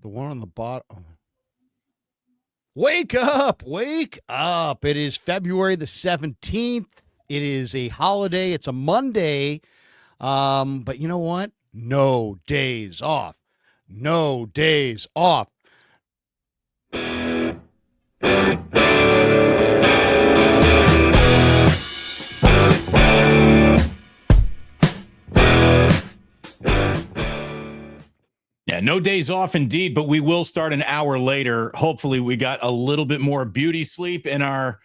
The one on the bottom. Wake up! Wake up! It is February the 17th. It is a holiday. It's a Monday. But you know what? No days off. No days off. Yeah, no days off indeed, but we will start an hour later. Hopefully we got a little bit more beauty sleep and are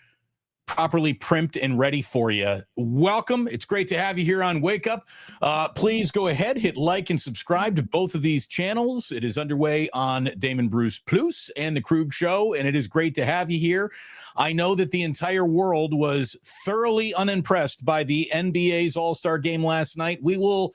properly primped and ready for you. Welcome. It's great to have you here on Wake Up. Please go ahead, hit like and subscribe to both of these channels. It is underway on Damon Bruce Plus and The Krug Show, and it is great to have you here. I know that the entire world was thoroughly unimpressed by the NBA's All-Star game last night. We will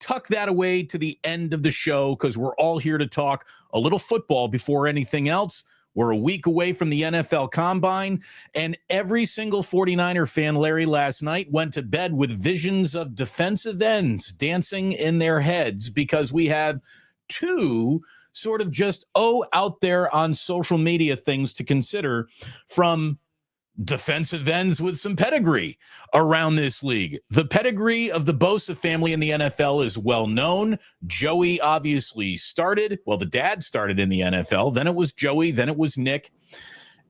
tuck that away to the end of the show because we're all here to talk a little football before anything else. We're a week away from the NFL Combine, and every single 49er fan, Larry, last night went to bed with visions of defensive ends dancing in their heads because we have two sort of just, out there on social media things to consider from defensive ends with some pedigree around this league. The pedigree of the Bosa family in the NFL is well known. Joey obviously started. Well, the dad started in the NFL. Then it was Joey. Then it was Nick.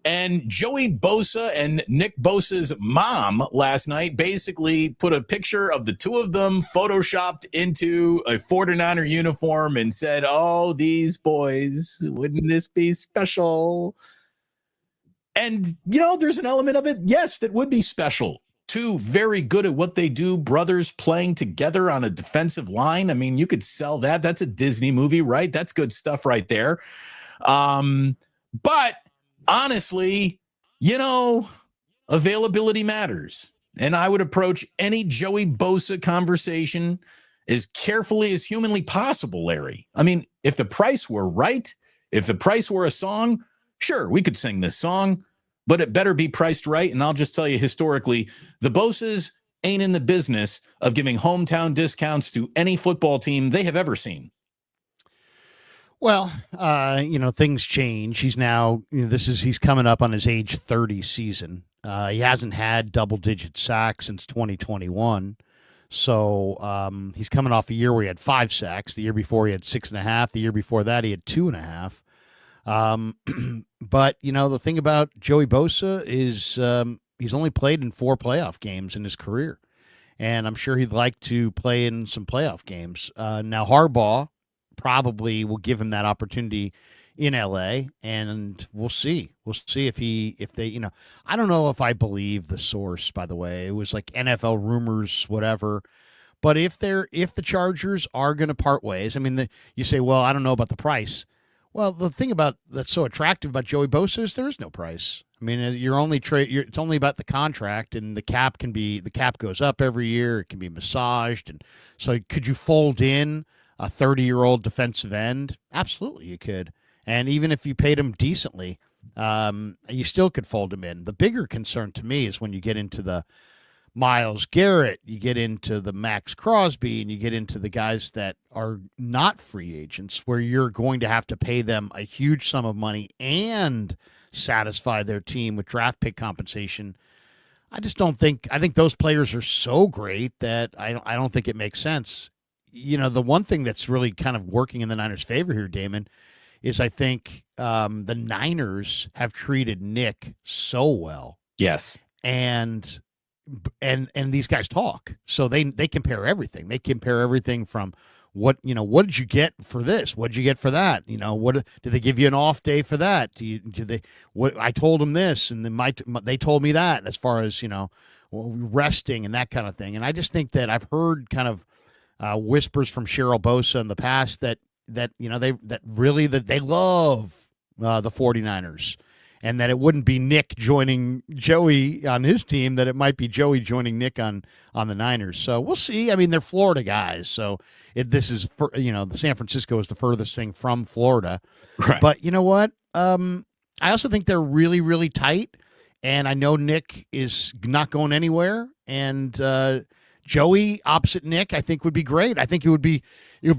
And Joey Bosa and Nick Bosa's mom last night basically put a picture of the two of them photoshopped into a 49er uniform and said, "Oh, these boys, wouldn't this be special?" And, there's an element of it, yes, that would be special. Two very good at what they do, brothers playing together on a defensive line. I mean, you could sell that. That's a Disney movie, right? That's good stuff right there. But honestly, availability matters. And I would approach any Joey Bosa conversation as carefully as humanly possible, Larry. I mean, if the price were right, if the price were a song, sure, we could sing this song, but it better be priced right. And I'll just tell you, historically, the Bosas ain't in the business of giving hometown discounts to any football team they have ever seen. Well, things change. He's now, he's coming up on his age 30 season. He hasn't had double-digit sacks since 2021. So he's coming off a year where he had 5 sacks. The year before he had 6.5. The year before that he had 2.5. But, the thing about Joey Bosa is he's only played in 4 playoff games in his career. And I'm sure he'd like to play in some playoff games. Now, Harbaugh probably will give him that opportunity in L.A., and we'll see. We'll see if they, I don't know if I believe the source, by the way. It was like NFL rumors, whatever. But if the Chargers are going to part ways, I mean, you say, well, I don't know about the price. Well, the thing that's so attractive about Joey Bosa is there is no price. I mean, it's only about the contract, and the cap goes up every year. It can be massaged, and so could you fold in a 30-year-old defensive end? Absolutely, you could. And even if you paid him decently, you still could fold him in. The bigger concern to me is when you get into the Myles Garrett, you get into the Max Crosby, and you get into the guys that are not free agents where you're going to have to pay them a huge sum of money and satisfy their team with draft pick compensation. I think those players are so great that I don't think it makes sense. The one thing that's really kind of working in the Niners' favor here, Damon, is I think the Niners have treated Nick so well. Yes. And these guys talk, so they compare everything. They compare everything from what did you get for this? What did you get for that? What did they give you an off day for that? I told them this, and then they told me that, as far as resting and that kind of thing. And I just think that I've heard kind of whispers from Cheryl Bosa in the past that they love the 49ers. And that it wouldn't be Nick joining Joey on his team, that it might be Joey joining Nick on the Niners. So we'll see. I mean, they're Florida guys. So the San Francisco is the furthest thing from Florida. Right. But you know what? I also think they're really, really tight. And I know Nick is not going anywhere. And Joey opposite Nick, I think would be great. I think it would be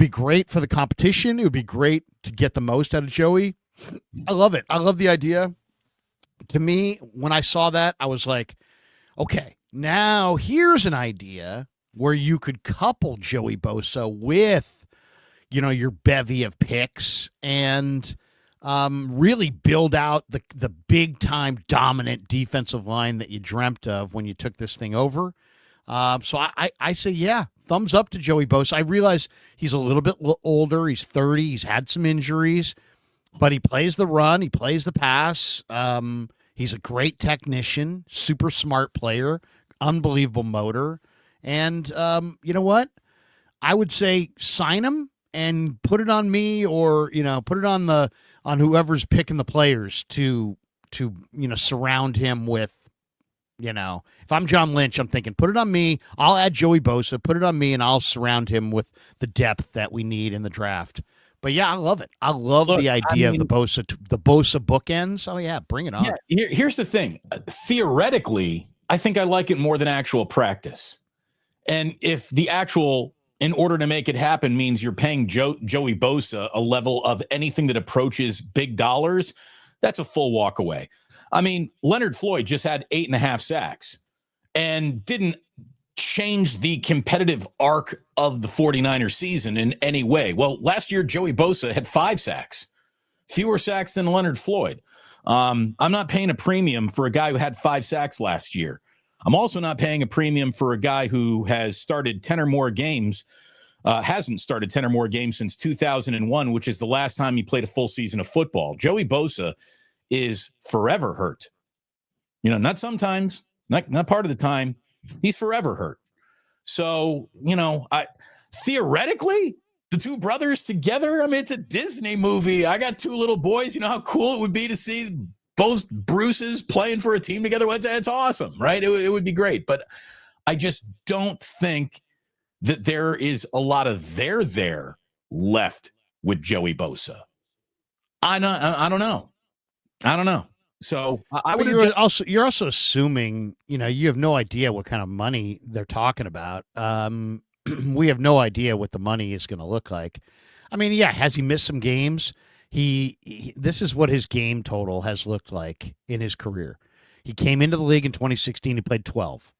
great for the competition. It would be great to get the most out of Joey. I love it. I love the idea. To me, when I saw that, I was like, okay, now here's an idea where you could couple Joey Bosa with, your bevy of picks and really build out the big time dominant defensive line that you dreamt of when you took this thing over. So I say, yeah, thumbs up to Joey Bosa. I realize he's a little bit older. He's 30. He's had some injuries, but he plays the run. He plays the pass. He's a great technician, super smart player, unbelievable motor. And you know what? I would say sign him and put it on me, or put it on whoever's picking the players to surround him with. If I'm John Lynch, I'm thinking, put it on me. I'll add Joey Bosa, put it on me, and I'll surround him with the depth that we need in the draft. But yeah, I love it. I love the idea of the Bosa bookends. Oh yeah, bring it on. Yeah, here's the thing. Theoretically, I think I like it more than actual practice. And if the actual, in order to make it happen, means you're paying Joey Bosa a level of anything that approaches big dollars, that's a full walk away. I mean, Leonard Floyd just had 8.5 sacks and didn't change the competitive arc of the 49ers season in any way. Well, last year, Joey Bosa had 5 sacks, fewer sacks than Leonard Floyd. I'm not paying a premium for a guy who had 5 sacks last year. I'm also not paying a premium for a guy who has started 10 or more games, hasn't started 10 or more games since 2001, which is the last time he played a full season of football. Joey Bosa is forever hurt. Not sometimes, not part of the time. He's forever hurt. So, theoretically, the two brothers together, I mean, it's a Disney movie. I got 2 little boys. You know how cool it would be to see both Bruces playing for a team together? It's awesome, right? It would be great. But I just don't think that there is a lot of there left with Joey Bosa. I don't know. So I would. You're also assuming, you have no idea what kind of money they're talking about. We have no idea what the money is going to look like. I mean, yeah, has he missed some games? This is what his game total has looked like in his career. He came into the league in 2016. He played 12.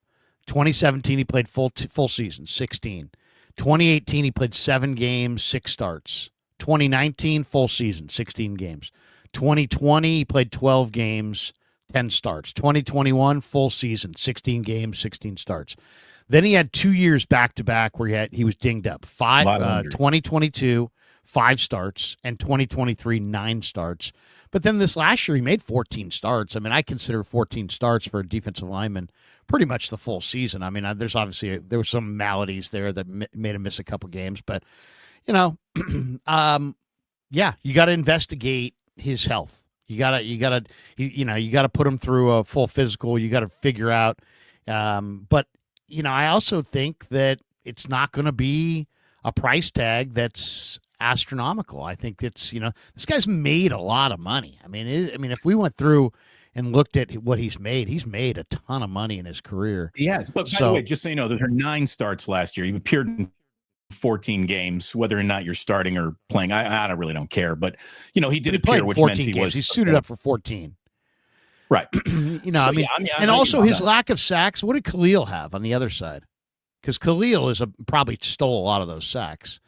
2017, he played full season, 16. 2018, he played 7 games, 6 starts. 2019, full season, 16 games. 2020, he played 12 games, 10 starts. 2021, full season, 16 games, 16 starts. Then he had 2 years back-to-back where he was dinged up. 2022, 5 starts, and 2023, 9 starts. But then this last year, he made 14 starts. I mean, I consider 14 starts for a defensive lineman pretty much the full season. I mean, there were some maladies there that made him miss a couple games. But, yeah, you got to investigate his health. You gotta put him through a full physical. You got to figure out. But I also think that it's not going to be a price tag that's astronomical. I think it's this guy's made a lot of money. I mean, if we went through and looked at what he's made a ton of money in his career. Yes. Look, by the way, just so you know, there are 9 starts last year. He appeared in 14 games, whether or not you're starting or playing. I really don't care, but he did appear, which meant he was. He suited up for 14. Right. And also his lack of sacks. What did Khalil have on the other side? Because Khalil probably stole a lot of those sacks.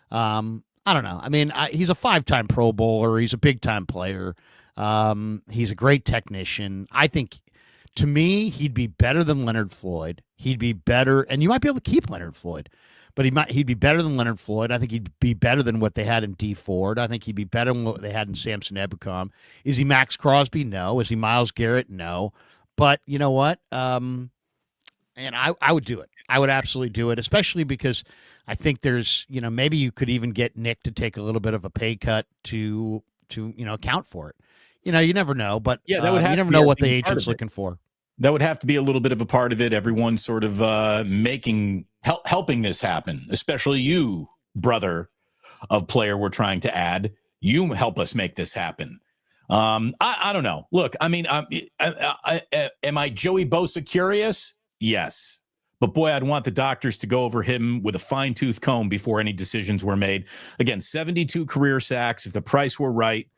I don't know. I mean, he's a 5-time Pro Bowler. He's a big-time player. He's a great technician. I think, to me, he'd be better than Leonard Floyd. He'd be better, and you might be able to keep Leonard Floyd, but he'd be better than Leonard Floyd. I think he'd be better than what they had in D Ford. I think he'd be better than what they had in Samson Ebukam. Is he Max Crosby? No. Is he Myles Garrett? No. But you know what? And I would do it. I would absolutely do it, especially because I think there's, maybe you could even get Nick to take a little bit of a pay cut to account for it. You never know, but yeah, that would you never know what the agent's looking for. That would have to be a little bit of a part of it. Everyone sort of helping this happen, especially you, brother of player we're trying to add. You help us make this happen. I don't know. Look, I mean, am I Joey Bosa curious? Yes. But boy, I'd want the doctors to go over him with a fine-tooth comb before any decisions were made. Again, 72 career sacks. If the price were right,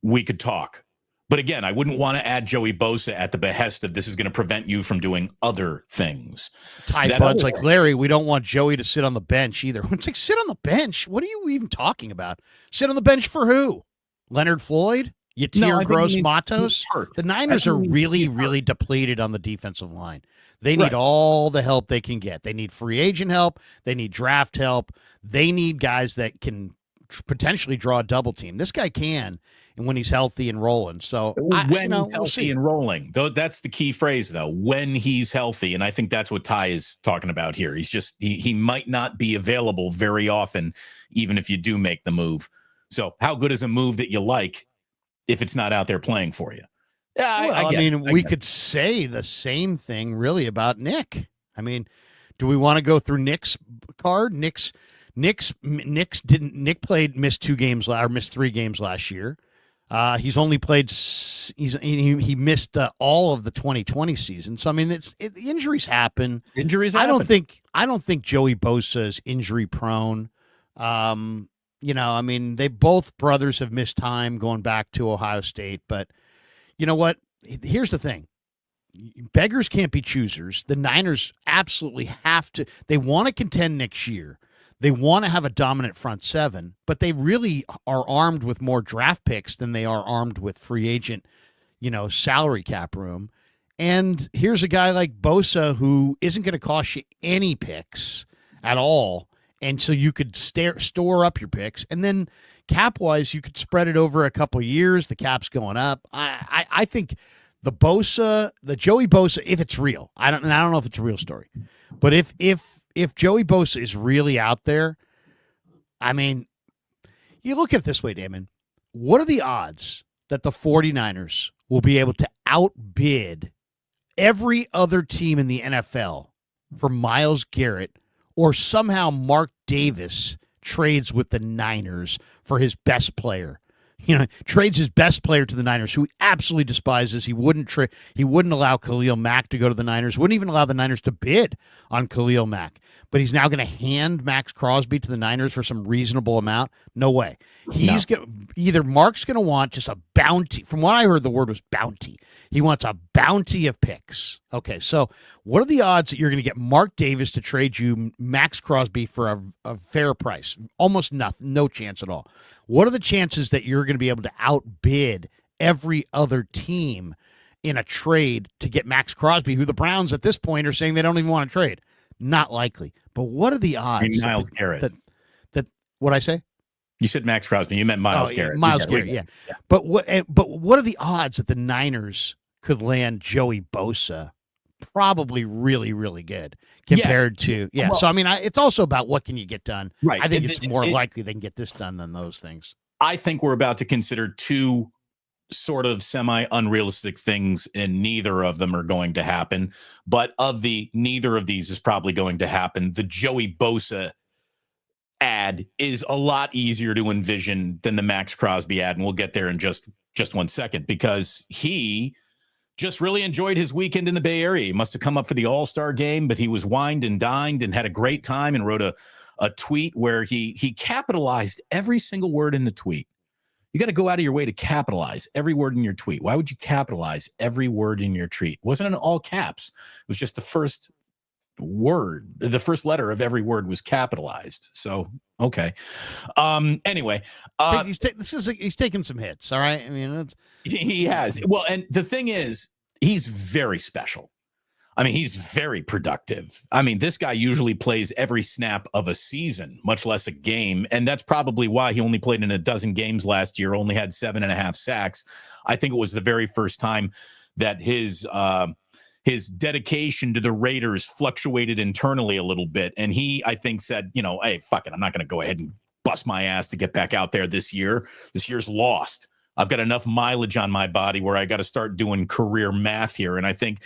we could talk. But again, I wouldn't want to add Joey Bosa at the behest of this is going to prevent you from doing other things. Ty Bud's like, Larry, we don't want Joey to sit on the bench either. It's like, sit on the bench? What are you even talking about? Sit on the bench for who? Leonard Floyd? Yatir Gross-Matos? The Niners are really, really depleted on the defensive line. They need all the help they can get. They need free agent help. They need draft help. They need guys that can potentially draw a double team. This guy can, and when he's healthy and rolling. So when he's healthy and rolling, though, that's the key phrase, though. When he's healthy, and I think that's what Ty is talking about here. He's just he might not be available very often, even if you do make the move. So, how good is a move that you like if it's not out there playing for you? Yeah, I mean, we could say the same thing really about Nick. I mean, do we want to go through Nick's card? Nick missed 3 games last year. He's only played. He missed all of the 2020 season. So I mean, injuries happen. I don't think Joey Bosa is injury prone. I mean, they both brothers have missed time going back to Ohio State, but you know what? Here's the thing. Beggars can't be choosers. The Niners absolutely have to. They want to contend next year. They want to have a dominant front seven, but they really are armed with more draft picks than they are armed with free agent, salary cap room. And here's a guy like Bosa who isn't going to cost you any picks at all. And so you could store up your picks. And then cap-wise, you could spread it over a couple of years. The cap's going up. I think the Joey Bosa, if it's real, I don't know if it's a real story, but if Joey Bosa is really out there, I mean, you look at it this way, Damon. What are the odds that the 49ers will be able to outbid every other team in the NFL for Myles Garrett, or somehow Mark Davis trades with the Niners for his best player? Trades his best player to the Niners, who he absolutely despises. He wouldn't allow Khalil Mack to go to the Niners. Wouldn't even allow the Niners to bid on Khalil Mack. But he's now going to hand Max Crosby to the Niners for some reasonable amount. No way. Either Mark's going to want just a bounty. From what I heard, the word was bounty. He wants a bounty of picks. Okay, so what are the odds that you're going to get Mark Davis to trade you Max Crosby for a fair price? Almost nothing. No chance at all. What are the chances that you're going to be able to outbid every other team in a trade to get Max Crosby, who the Browns at this point are saying they don't even want to trade? Not likely. But what are the odds? I mean, Myles Garrett. That what'd I say? You said Max Crosby. You meant Myles Garrett. Myles Garrett, yeah. But what are the odds that the Niners could land Joey Bosa? Probably really, really good compared to Well, so I mean, it's also about what can you get done. Right. I think it's more likely they can get this done than those things. I think we're about to consider two sort of semi-unrealistic things, and neither of them are going to happen. But neither of these is probably going to happen. The Joey Bosa ad is a lot easier to envision than the Max Crosby ad, and we'll get there in just 1 second, because he just really enjoyed his weekend in the Bay Area. He must have come up for the All-Star game, but he was wined and dined and had a great time, and wrote a tweet where he capitalized every single word in the tweet. You got to go out of your way to capitalize every word in your tweet. Why would you capitalize every word in your tweet? It wasn't in all caps. It was just the first word. The first letter of every word was capitalized. So, okay. Anyway. He's taking some hits, all right? I mean, he has. Well, and the thing is, he's very special. I mean, he's very productive. I mean, this guy usually plays every snap of a season, much less a game. And that's probably why he only played in a dozen games last year, only had 7.5 sacks. I think it was the very first time that his dedication to the Raiders fluctuated internally a little bit. And he, I think, said, hey, fuck it, I'm not going to go ahead and bust my ass to get back out there this year. This year's lost. I've got enough mileage on my body where I got to start doing career math here. And I think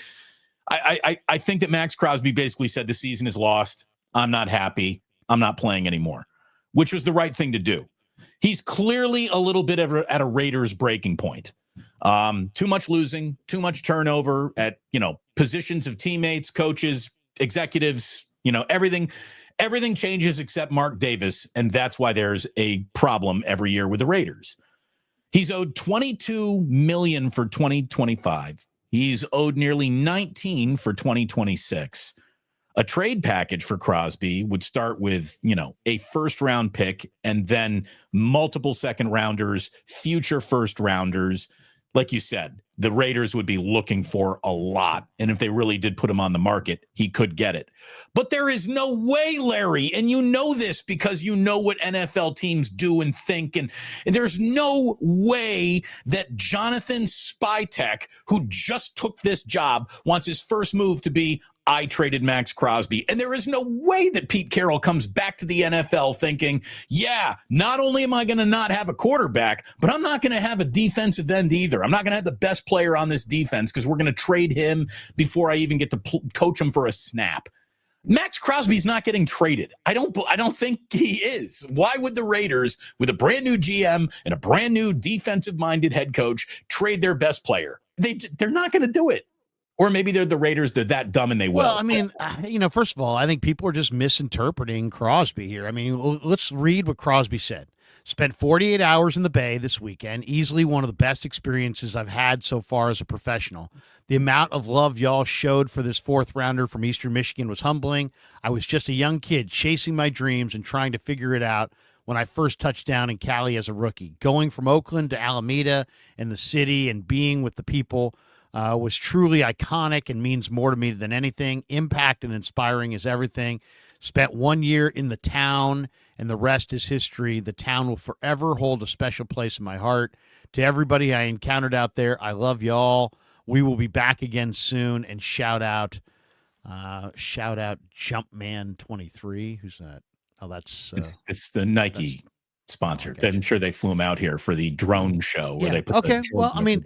that Max Crosby basically said the season is lost. I'm not happy. I'm not playing anymore, which was the right thing to do. He's clearly a little bit at a Raiders breaking point. Too much losing, too much turnover at, positions of teammates, coaches, executives, everything changes except Mark Davis. And that's why there's a problem every year with the Raiders. He's owed $22 million for 2025. He's owed nearly 19 for 2026. A trade package for Crosby would start with, a first round pick and then multiple second rounders, future first rounders. Like you said, the Raiders would be looking for a lot. And if they really did put him on the market, he could get it. But there is no way, Larry, and you know this because you know what NFL teams do and think. And there's no way that Jonathan Spytek, who just took this job, wants his first move to be, I traded Max Crosby. And there is no way that Pete Carroll comes back to the NFL thinking, yeah, not only am I going to not have a quarterback, but I'm not going to have a defensive end either. I'm not going to have the best player on this defense because we're going to trade him before I even get to coach him for a snap. Max Crosby's not getting traded. I don't think he is. Why would the Raiders, with a brand new GM and a brand new defensive-minded head coach, trade their best player? They're not going to do it. Or maybe they're the Raiders. They're that dumb and they will. Well, I mean, first of all, I think people are just misinterpreting Crosby here. I mean, let's read what Crosby said. Spent 48 hours in the Bay this weekend. Easily one of the best experiences I've had so far as a professional. The amount of love y'all showed for this fourth rounder from Eastern Michigan was humbling. I was just a young kid chasing my dreams and trying to figure it out when I first touched down in Cali as a rookie. Going from Oakland to Alameda and the city and being with the people was truly iconic and means more to me than anything. Impact and inspiring is everything. Spent 1 year in the town, and the rest is history. The town will forever hold a special place in my heart. To everybody I encountered out there, I love y'all. We will be back again soon. And shout out Jumpman23. Who's that? Oh, that's it's the Nike sponsor. I'm sure they flew him out here for the drone show where they put okay. Well, I mean,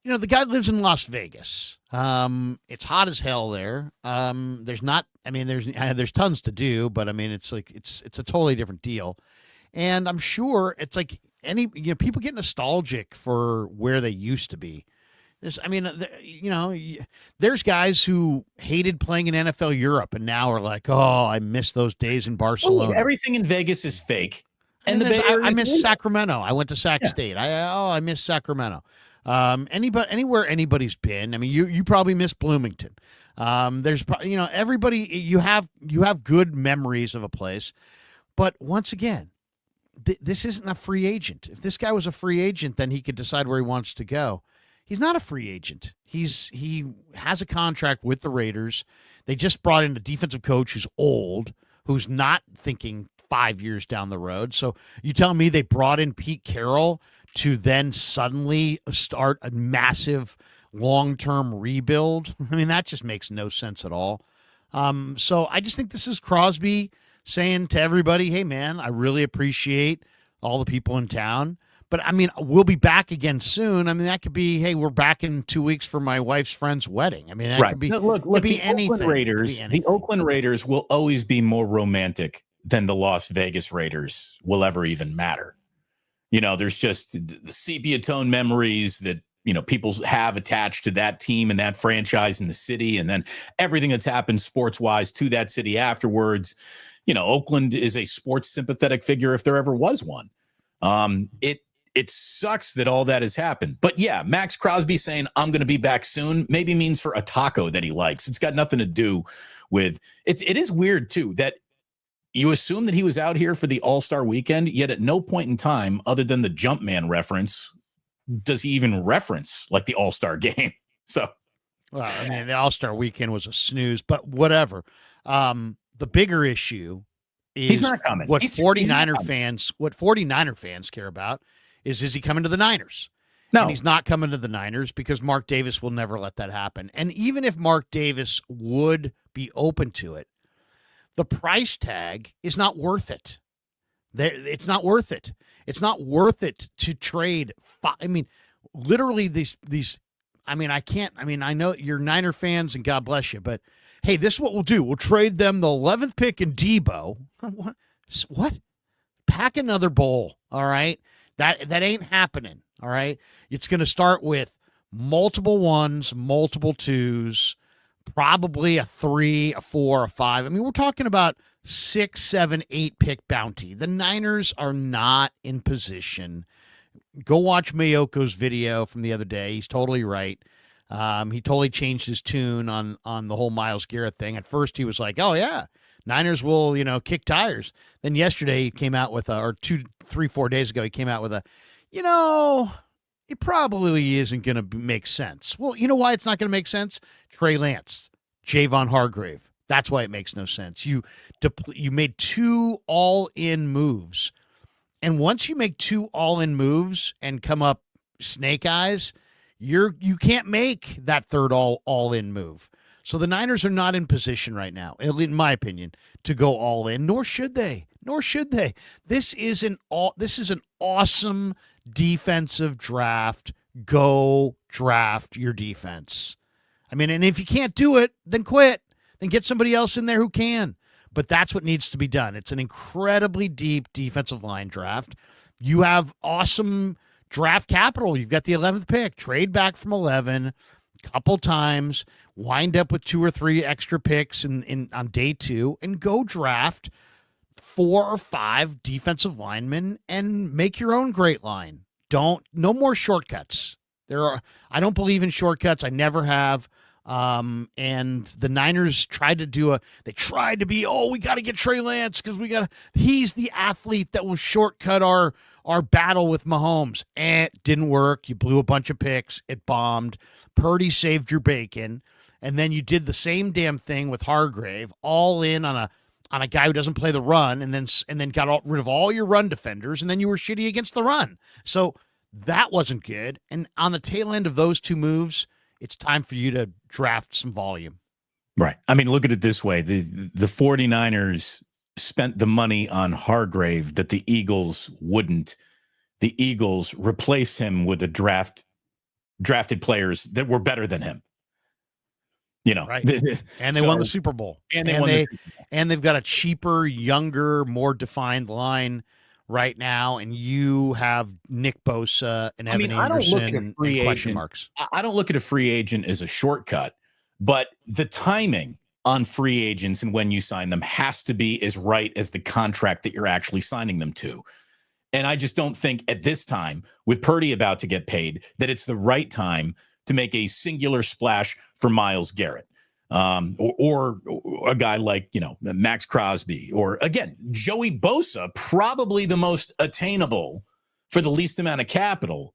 the guy lives in Las Vegas. It's hot as hell there. There's tons to do, but I mean, it's a totally different deal. And I'm sure it's like people get nostalgic for where they used to be. There's guys who hated playing in NFL Europe and now are like, oh, I miss those days in Barcelona. Everything in Vegas is fake. And I miss Sacramento. I went to Sac State. I miss Sacramento. Anywhere anybody's been. I mean, you probably miss Bloomington. There's everybody. You have good memories of a place, but once again, this isn't a free agent. If this guy was a free agent, then he could decide where he wants to go. He's not a free agent. He has a contract with the Raiders. They just brought in a defensive coach who's old, who's not thinking 5 years down the road. So you tell me they brought in Pete Carroll to then suddenly start a massive long-term rebuild? I mean, that just makes no sense at all. So I just think this is Crosby saying to everybody, hey, man, I really appreciate all the people in town. But, I mean, we'll be back again soon. I mean, that could be, hey, we're back in 2 weeks for my wife's friend's wedding. I mean, that could be, look, be anything. The Oakland Raiders will always be more romantic than the Las Vegas Raiders will ever even matter. There's just the sepia tone memories that, people have attached to that team and that franchise in the city. And then everything that's happened sports wise to that city afterwards. Oakland is a sports sympathetic figure if there ever was one. It sucks that all that has happened. But yeah, Max Crosby saying, I'm going to be back soon, maybe means for a taco that he likes. It's got nothing to do with it. It is weird, too, that you assume that he was out here for the All-Star weekend, yet at no point in time, other than the Jumpman reference, does he even reference like the All-Star game. So, well, I mean, the All-Star weekend was a snooze, but whatever. The bigger issue is he's not coming. What 49er fans care about is he coming to the Niners? No. And he's not coming to the Niners because Mark Davis will never let that happen. And even if Mark Davis would be open to it, the price tag is not worth it. It's not worth it. It's not worth it to trade. I mean, literally these. I mean, I can't. I mean, I know you're Niner fans, and God bless you, but hey, this is what we'll do. We'll trade them the 11th pick in Debo. What? Pack another bowl. All right. That ain't happening. All right. It's going to start with multiple ones, multiple twos, probably a 3, a 4, a 5. I mean, we're talking about 6, 7, 8 pick bounty. The Niners are not in position. Go watch Mayoko's video from the other day. He's totally right. He totally changed his tune on the whole Myles Garrett thing. At first, he was like, "Oh yeah, Niners will kick tires." Then yesterday he came out with or 2, 3, 4 days ago he came out with you know, it probably isn't going to make sense. Well, you know why it's not going to make sense? Trey Lance, Javon Hargrave. That's why it makes no sense. You made 2 all-in moves. And once you make 2 all-in moves and come up snake eyes, you can't make that third all-in move. So the Niners are not in position right now, in my opinion, to go all in, nor should they. Nor should they. This is an awesome defensive draft. Go draft your defense. I mean, and if you can't do it, then quit. Then get somebody else in there who can. But that's what needs to be done. It's an incredibly deep defensive line draft. You have awesome draft capital. You've got the 11th pick. Trade back from 11 a couple times. Wind up with 2 or 3 extra picks on day 2 and go draft 4 or 5 defensive linemen and make your own great line. No more shortcuts. I don't believe in shortcuts. I never have. And the Niners tried to be, we got to get Trey Lance because he's the athlete that will shortcut our battle with Mahomes. And it didn't work. You blew a bunch of picks. It bombed. Purdy saved your bacon. And then you did the same damn thing with Hargrave, all in on a guy who doesn't play the run, and then got rid of all your run defenders, and then you were shitty against the run. So that wasn't good. And on the tail end of those 2 moves, it's time for you to draft some volume. Right. I mean, look at it this way. The 49ers spent the money on Hargrave that the Eagles wouldn't. The Eagles replaced him with drafted players that were better than him. Right. And they won the Super Bowl. And they've got a cheaper, younger, more defined line right now, and you have Nick Bosa and Evan Anderson and question marks. I don't look at a free agent as a shortcut, but the timing on free agents and when you sign them has to be as right as the contract that you're actually signing them to. And I just don't think at this time, with Purdy about to get paid, that it's the right time to make a singular splash for Myles Garrett. Or a guy like, Max Crosby, or again, Joey Bosa, probably the most attainable for the least amount of capital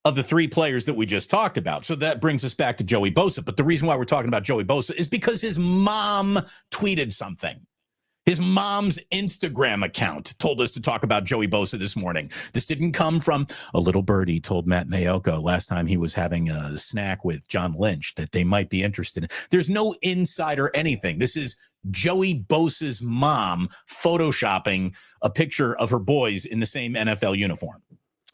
of the 3 players that we just talked about. So that brings us back to Joey Bosa. But the reason why we're talking about Joey Bosa is because his mom tweeted something. His mom's Instagram account told us to talk about Joey Bosa this morning. This didn't come from a little birdie told Matt Mayoko last time he was having a snack with John Lynch that they might be interested in. There's no insider anything. This is Joey Bosa's mom photoshopping a picture of her boys in the same NFL uniform.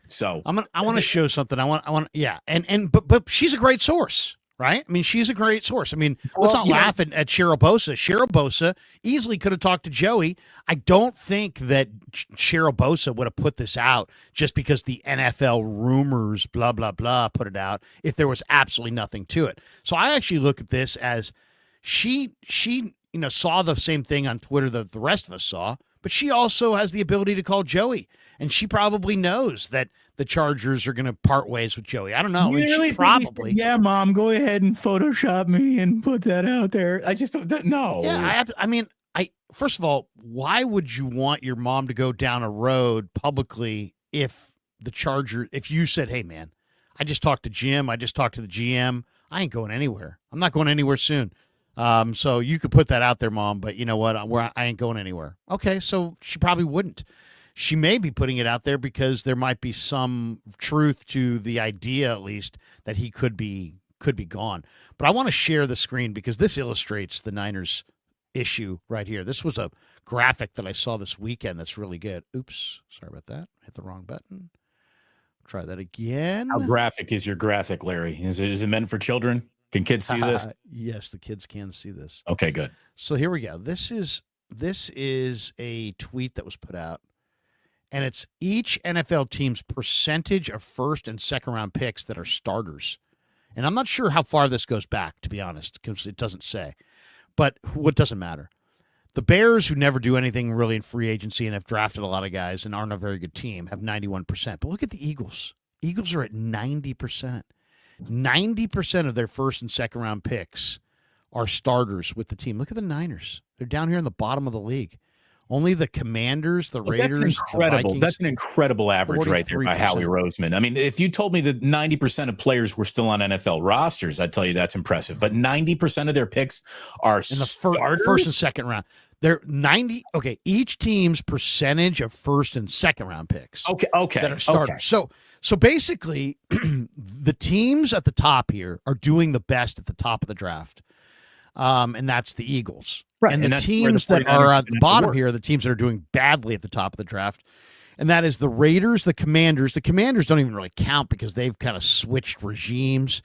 So I want to show something. But she's a great source. Right? I mean, she's a great source. I mean, let's not laugh at Cheryl Bosa. Cheryl Bosa easily could have talked to Joey. I don't think that Cheryl Bosa would have put this out just because the NFL rumors, blah, blah, blah, put it out if there was absolutely nothing to it. So I actually look at this as she saw the same thing on Twitter that the rest of us saw, but she also has the ability to call Joey. And she probably knows that the Chargers are going to part ways with Joey. I don't know. Really probably. Yeah, Mom, go ahead and Photoshop me and put that out there. I just don't know. Yeah, first of all, why would you want your mom to go down a road publicly if you said, hey, man, I just talked to Jim. I just talked to the GM. I ain't going anywhere. I'm not going anywhere soon. So you could put that out there, Mom, but you know what? I ain't going anywhere. Okay, so she probably wouldn't. She may be putting it out there because there might be some truth to the idea, at least, that he could be gone. But I want to share the screen because this illustrates the Niners issue right here. This was a graphic that I saw this weekend that's really good. Oops, sorry about that. Hit the wrong button. Try that again. How graphic is your graphic, Larry? Is it meant for children? Can kids see this? Yes, the kids can see this. Okay, good. So here we go. This is a tweet that was put out. and it's each NFL team's percentage of first and second round picks that are starters. And I'm not sure how far this goes back, to be honest, because it doesn't say. But what doesn't matter? The Bears, who never do anything really in free agency and have drafted a lot of guys and aren't a very good team, have 91%. But look at the Eagles. Eagles are at 90%. 90% of their first and second round picks are starters with the team. Look at the Niners. They're down here in the bottom of the league. Only the Commanders, the Raiders, the Vikings. That's an incredible average right there by Howie Roseman. I mean, if you told me that 90% of players were still on NFL rosters, I'd tell you that's impressive. But 90% of their picks are in the first and second round. They're 90. Okay, each team's percentage of first and second round picks. Okay, that are starters. Okay. So basically, the teams at the top here are doing the best at the top of the draft. And that's the Eagles. Right. And the teams that are at the bottom here are the teams that are doing badly at the top of the draft. And that is the Raiders, the Commanders. The Commanders don't even really count because they've kind of switched regimes.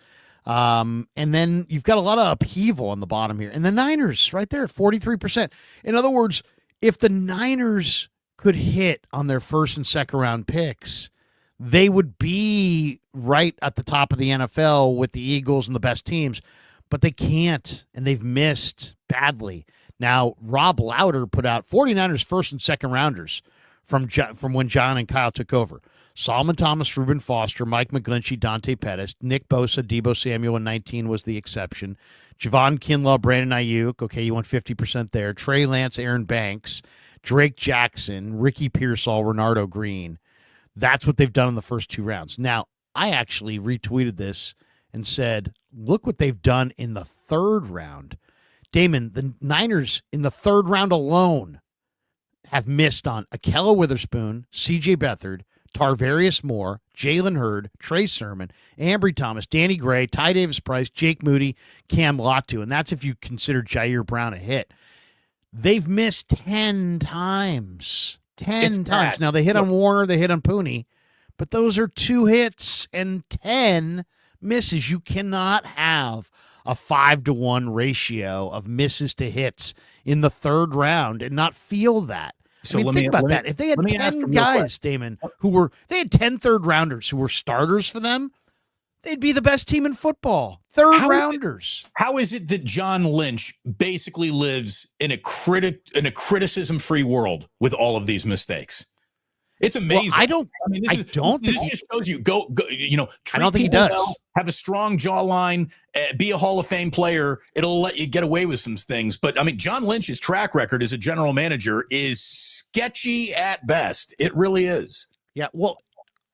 And then you've got a lot of upheaval on the bottom here. And the Niners right there at 43%. In other words, if the Niners could hit on their first and second round picks, they would be right at the top of the NFL with the Eagles and the best teams. But they can't, and they've missed badly. Now, Rob Lauder put out 49ers first and second rounders from when John and Kyle took over. Solomon Thomas, Reuben Foster, Mike McGlinchey, Dante Pettis, Nick Bosa, Deebo Samuel in 19 was the exception. Javon Kinlaw, Brandon Ayuk, okay, you went 50% there. Trey Lance, Aaron Banks, Drake Jackson, Ricky Pearsall, Renardo Green. That's what they've done in the first two rounds. Now, I actually retweeted this and said, look what they've done in the third round. Damon, the Niners in the third round alone have missed on Akella Witherspoon, C.J. Beathard, Tarvarius Moore, Jalen Hurd, Trey Sermon, Ambry Thomas, Danny Gray, Ty Davis-Price, Jake Moody, Cam Latu, and that's if you consider Jair Brown a hit. They've missed 10 times. 10 times. Now, they hit on Warner, they hit on Pooney, but those are 2 hits and 10 misses. You cannot have a 5-to-1 ratio of misses to hits in the third round and not feel that. So think about that. If they had 10 guys, Damon, they had 10 third rounders who were starters for them, they'd be the best team in football. Third rounders. How is it that John Lynch basically lives in a criticism-free world with all of these mistakes? It's amazing. Well, this just shows you go. I don't think he does. Well, have a strong jawline, be a Hall of Fame player. It'll let you get away with some things. But I mean, John Lynch's track record as a general manager is sketchy at best. It really is. Yeah. Well,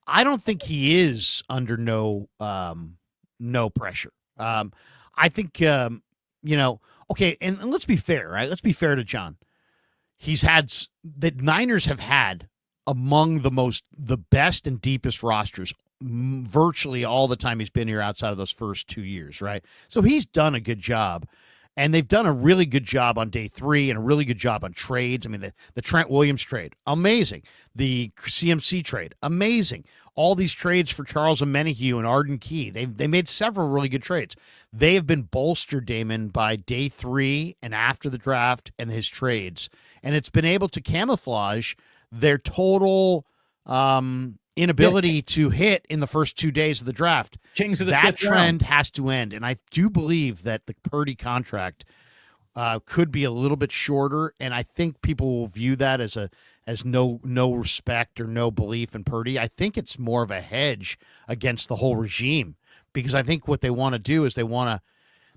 I don't think he is under no pressure. I think okay, and let's be fair, right? Let's be fair to John. The Niners have had among the best and deepest rosters virtually all the time he's been here outside of those first 2 years, right? So he's done a good job. And they've done a really good job on day 3 and a really good job on trades. I mean, the Trent Williams trade, amazing. The CMC trade, amazing. All these trades for Charles Omenihu and Arden Key, they made several really good trades. They have been bolstered, Damon, by day 3 and after the draft and his trades. And it's been able to camouflage their total inability to hit in the first 2 days of the draft. Kings of the that fifth trend round. has to end, and I do believe that the Purdy contract could be a little bit shorter, and I think people will view that as no respect or no belief in Purdy. I think it's more of a hedge against the whole regime, because I think what they want to do is they want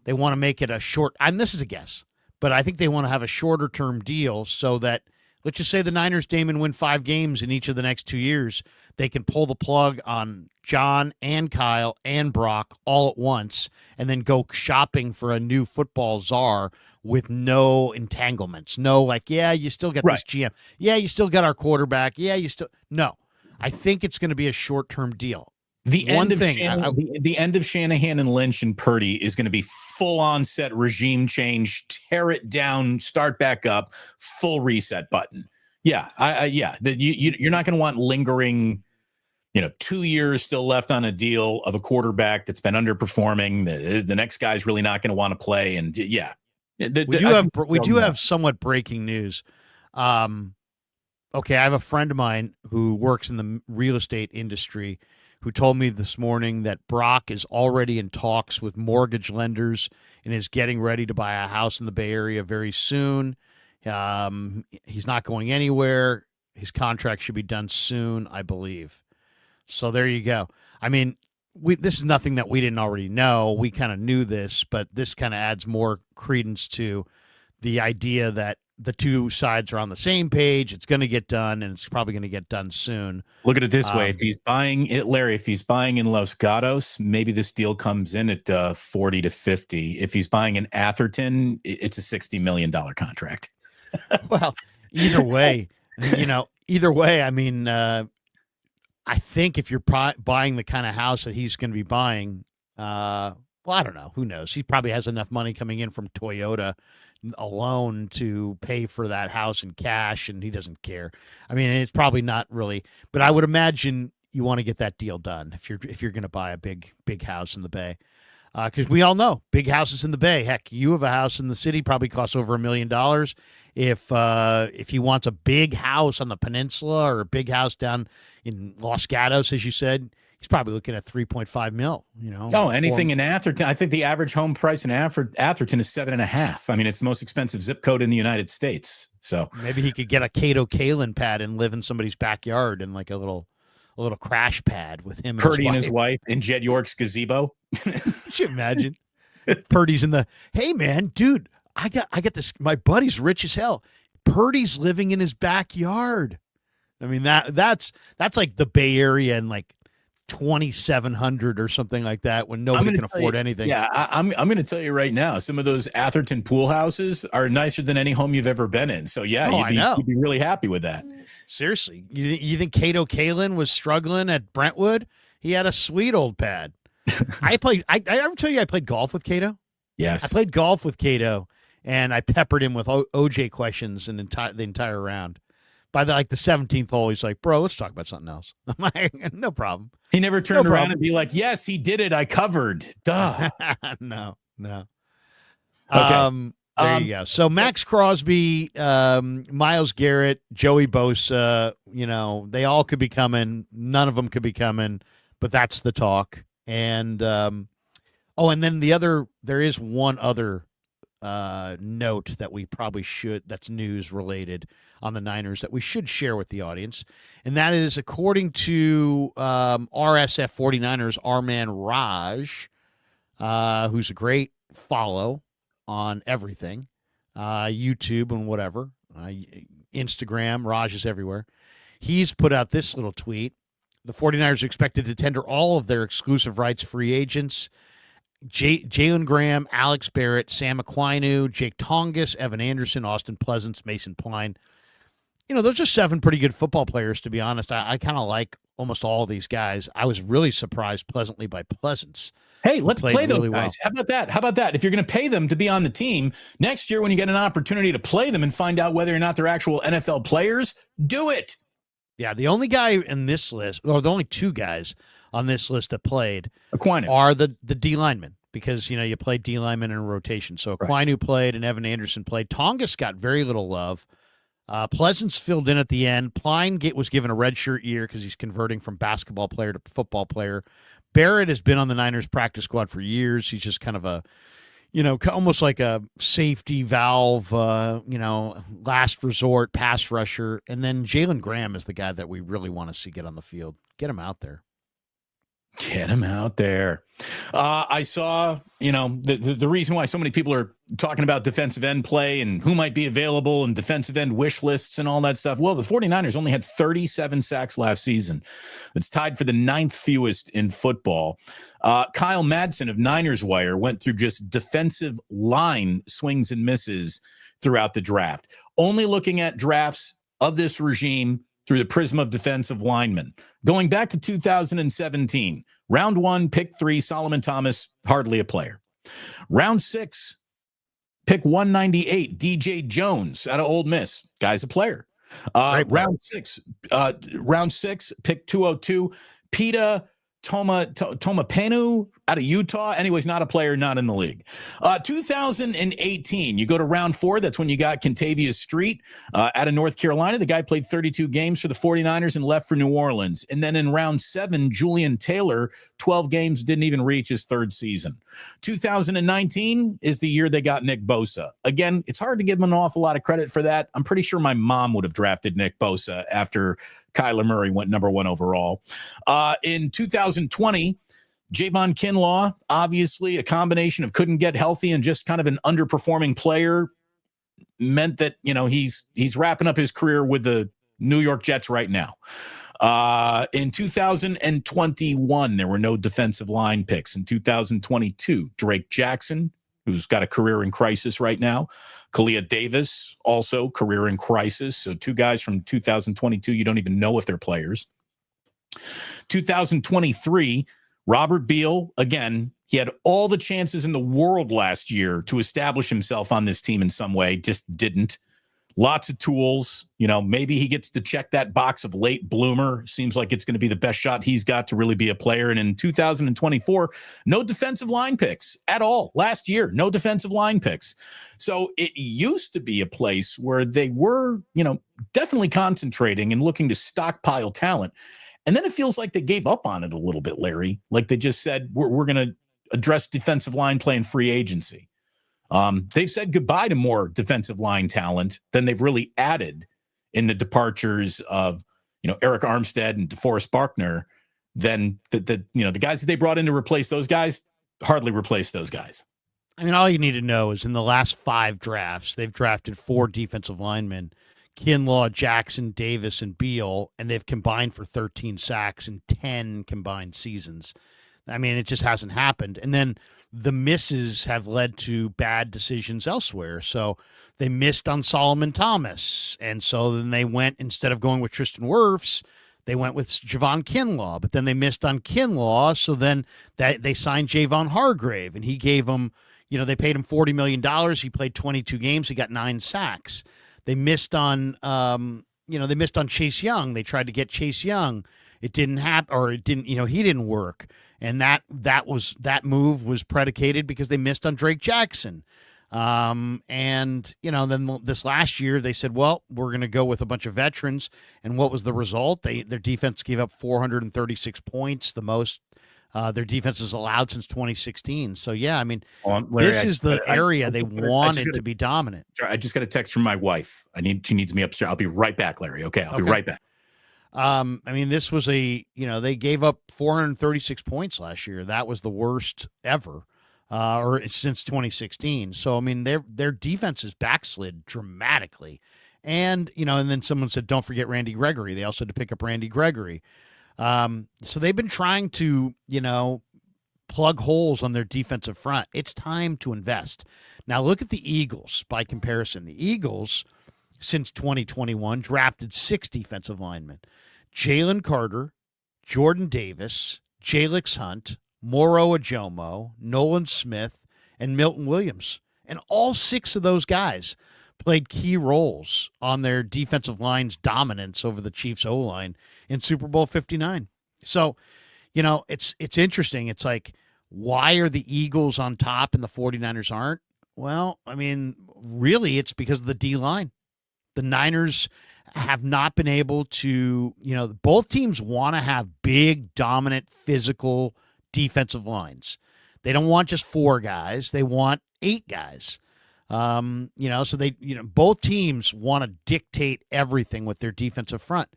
to make it a short. And this is a guess, but I think they want to have a shorter term deal so that, let's just say the Niners, Damon, win 5 games in each of the next 2 years. They can pull the plug on John and Kyle and Brock all at once and then go shopping for a new football czar with no entanglements. No, you still got this GM. Yeah, you still got our quarterback. Yeah, No, I think it's going to be a short-term deal. The end of Shanahan and Lynch and Purdy is going to be full onset regime change, tear it down, start back up, full reset button. Yeah, you're not going to want lingering, 2 years still left on a deal of a quarterback that's been underperforming. The next guy's really not going to want to play, and yeah, we do have somewhat breaking news. Okay, I have a friend of mine who works in the real estate industry who told me this morning that Brock is already in talks with mortgage lenders and is getting ready to buy a house in the Bay Area very soon. He's not going anywhere. His contract should be done soon, I believe. So there you go. I mean, this is nothing that we didn't already know. We kind of knew this, but this kind of adds more credence to the idea that the two sides are on the same page. It's going to get done, and it's probably going to get done soon. Look at it this way: if he's buying it, Larry, if he's buying in Los Gatos, maybe this deal comes in at 40 to 50. If he's buying in Atherton, it's a $60 million contract. Well, either way, I mean, I think if you're buying the kind of house that he's going to be buying, well, I don't know. Who knows? He probably has enough money coming in from Toyota alone to pay for that house in cash, and he doesn't care. I mean, it's probably not really, but I would imagine you want to get that deal done if you're going to buy a big house in the Bay, because we all know big houses in the Bay. Heck, you have a house in the city probably costs over $1 million. If he wants a big house on the peninsula or a big house down in Los Gatos, as you said, he's probably looking at 3.5 mil. Anything in Atherton. I think the average home price in Atherton is 7.5. I mean, it's the most expensive zip code in the United States. So maybe he could get a Cato Kalin pad and live in somebody's backyard in like a little crash pad with him. Purdy and his wife in Jed York's gazebo. Could you imagine? Purdy's in the, hey man, dude, I got this. My buddy's rich as hell. Purdy's living in his backyard. I mean, that's like the Bay Area and like 2,700 or something like that when nobody can afford anything. Yeah, I'm going to tell you right now, some of those Atherton pool houses are nicer than any home you've ever been in. So yeah, you'd be really happy with that. Seriously, you think Cato Kalin was struggling at Brentwood? He had a sweet old pad. I ever tell you I played golf with Cato? Yes, I played golf with Cato, and I peppered him with OJ questions the entire round. By the 17th hole, he's like, "Bro, let's talk about something else." I'm like, "No problem." He never turned around and be like, "Yes, he did it. I covered." Duh. No. Okay. There you go. So Max Crosby, Myles Garrett, Joey Bosa, they all could be coming. None of them could be coming, but that's the talk. And and then there is one other note that we probably should, that's news related on the Niners that we should share with the audience. And that is, according to RSF 49ers, our man Raj, who's a great follow on everything, YouTube and whatever, Instagram, Raj is everywhere. He's put out this little tweet. The 49ers are expected to tender all of their exclusive rights free agents. Jalen Graham, Alex Barrett, Sam Aquinu, Jake Tongas, Evan Anderson, Austin Pleasance, Mason Pline. Those are 7 pretty good football players, to be honest. I kind of like almost all of these guys. I was really surprised pleasantly by Pleasance. Hey, let's play those guys. Well. How about that? If you're going to pay them to be on the team, next year when you get an opportunity to play them and find out whether or not they're actual NFL players, do it. Yeah, the only guy in this list, or the only 2 guys on this list that played Aquinu are the D linemen, because you play D linemen in a rotation. So Aquinu played and Evan Anderson played. Tongas got very little love. Pleasance filled in at the end. Pline was given a redshirt year because he's converting from basketball player to football player. Barrett has been on the Niners practice squad for years. He's just kind of a, almost like a safety valve, last resort pass rusher. And then Jalen Graham is the guy that we really want to see get on the field. Get him out there. Get him out there. I saw, the reason why so many people are talking about defensive end play and who might be available and defensive end wish lists and all that stuff. Well, the 49ers only had 37 sacks last season. It's tied for the 9th fewest in football. Kyle Madsen of Niners Wire went through just defensive line swings and misses throughout the draft. Only looking at drafts of this regime through the prism of defensive linemen. Going back to 2017, round 1, pick 3, Solomon Thomas, hardly a player. Round 6, pick 198, DJ Jones out of Ole Miss, guy's a player. Round 6, pick 202, Peta Tomapenu out of Utah. Anyways, not a player, not in the league. 2018, you go to round 4. That's when you got Kentavious Street out of North Carolina. The guy played 32 games for the 49ers and left for New Orleans. And then in round 7, Julian Taylor, 12 games, didn't even reach his 3rd season. 2019 is the year they got Nick Bosa. Again, it's hard to give him an awful lot of credit for that. I'm pretty sure my mom would have drafted Nick Bosa after Kyler Murray went number 1 overall. In 2020, Javon Kinlaw, obviously a combination of couldn't get healthy and just kind of an underperforming player, meant that, he's wrapping up his career with the New York Jets right now. In 2021, there were no defensive line picks. In 2022, Drake Jackson, who's got a career in crisis right now. Kalia Davis, also career in crisis. So 2 guys from 2022, you don't even know if they're players. 2023, Robert Beal, again, he had all the chances in the world last year to establish himself on this team in some way, just didn't. Lots of tools. Maybe he gets to check that box of late bloomer. Seems like it's going to be the best shot he's got to really be a player. And in 2024, no defensive line picks at all. Last year, no defensive line picks. So it used to be a place where they were, definitely concentrating and looking to stockpile talent. And then it feels like they gave up on it a little bit, Larry. Like they just said, we're going to address defensive line play in free agency. They've said goodbye to more defensive line talent than they've really added in the departures of, Eric Armstead and DeForest Buckner. Then the guys that they brought in to replace those guys hardly replaced those guys. I mean, all you need to know is in the last 5 drafts, they've drafted 4 defensive linemen, Kinlaw, Jackson, Davis, and Beal, and they've combined for 13 sacks in 10 combined seasons. I mean, it just hasn't happened. And then the misses have led to bad decisions elsewhere. So they missed on Solomon Thomas. And so then they went, instead of going with Tristan Wirfs, they went with Javon Kinlaw. But then they missed on Kinlaw. So then they signed Javon Hargrave, and he gave them, they paid him $40 million. He played 22 games. He got 9 sacks. They missed on, they missed on Chase Young. They tried to get Chase Young. It didn't happen, or it didn't, he didn't work. And that move was predicated because they missed on Drake Jackson. Then this last year they said, well, we're going to go with a bunch of veterans. And what was the result? Their defense gave up 436 points, the most their defense has allowed since 2016. So, yeah, I mean, Larry, this is the area they wanted to be dominant. I just got a text from my wife. She needs me upstairs. I'll be right back, Larry. Okay, I'll be right back. I mean, this was they gave up 436 points last year. That was the worst ever, or since 2016. So, I mean, their defense has backslid dramatically. And then someone said, don't forget Randy Gregory. They also had to pick up Randy Gregory. So they've been trying to, plug holes on their defensive front. It's time to invest. Now, look at the Eagles by comparison. The Eagles, since 2021, drafted 6 defensive linemen: Jalen Carter, Jordan Davis, Jalix Hunt, Moro Ajomo, Nolan Smith, and Milton Williams. And all 6 of those guys played key roles on their defensive line's dominance over the Chiefs' O-line in Super Bowl 59. So, it's interesting. It's like, why are the Eagles on top and the 49ers aren't? Well, I mean, really, it's because of the D-line. The Niners have not been able to, both teams want to have big, dominant, physical defensive lines. They don't want just 4 guys. They want 8 guys. So they, both teams want to dictate everything with their defensive front,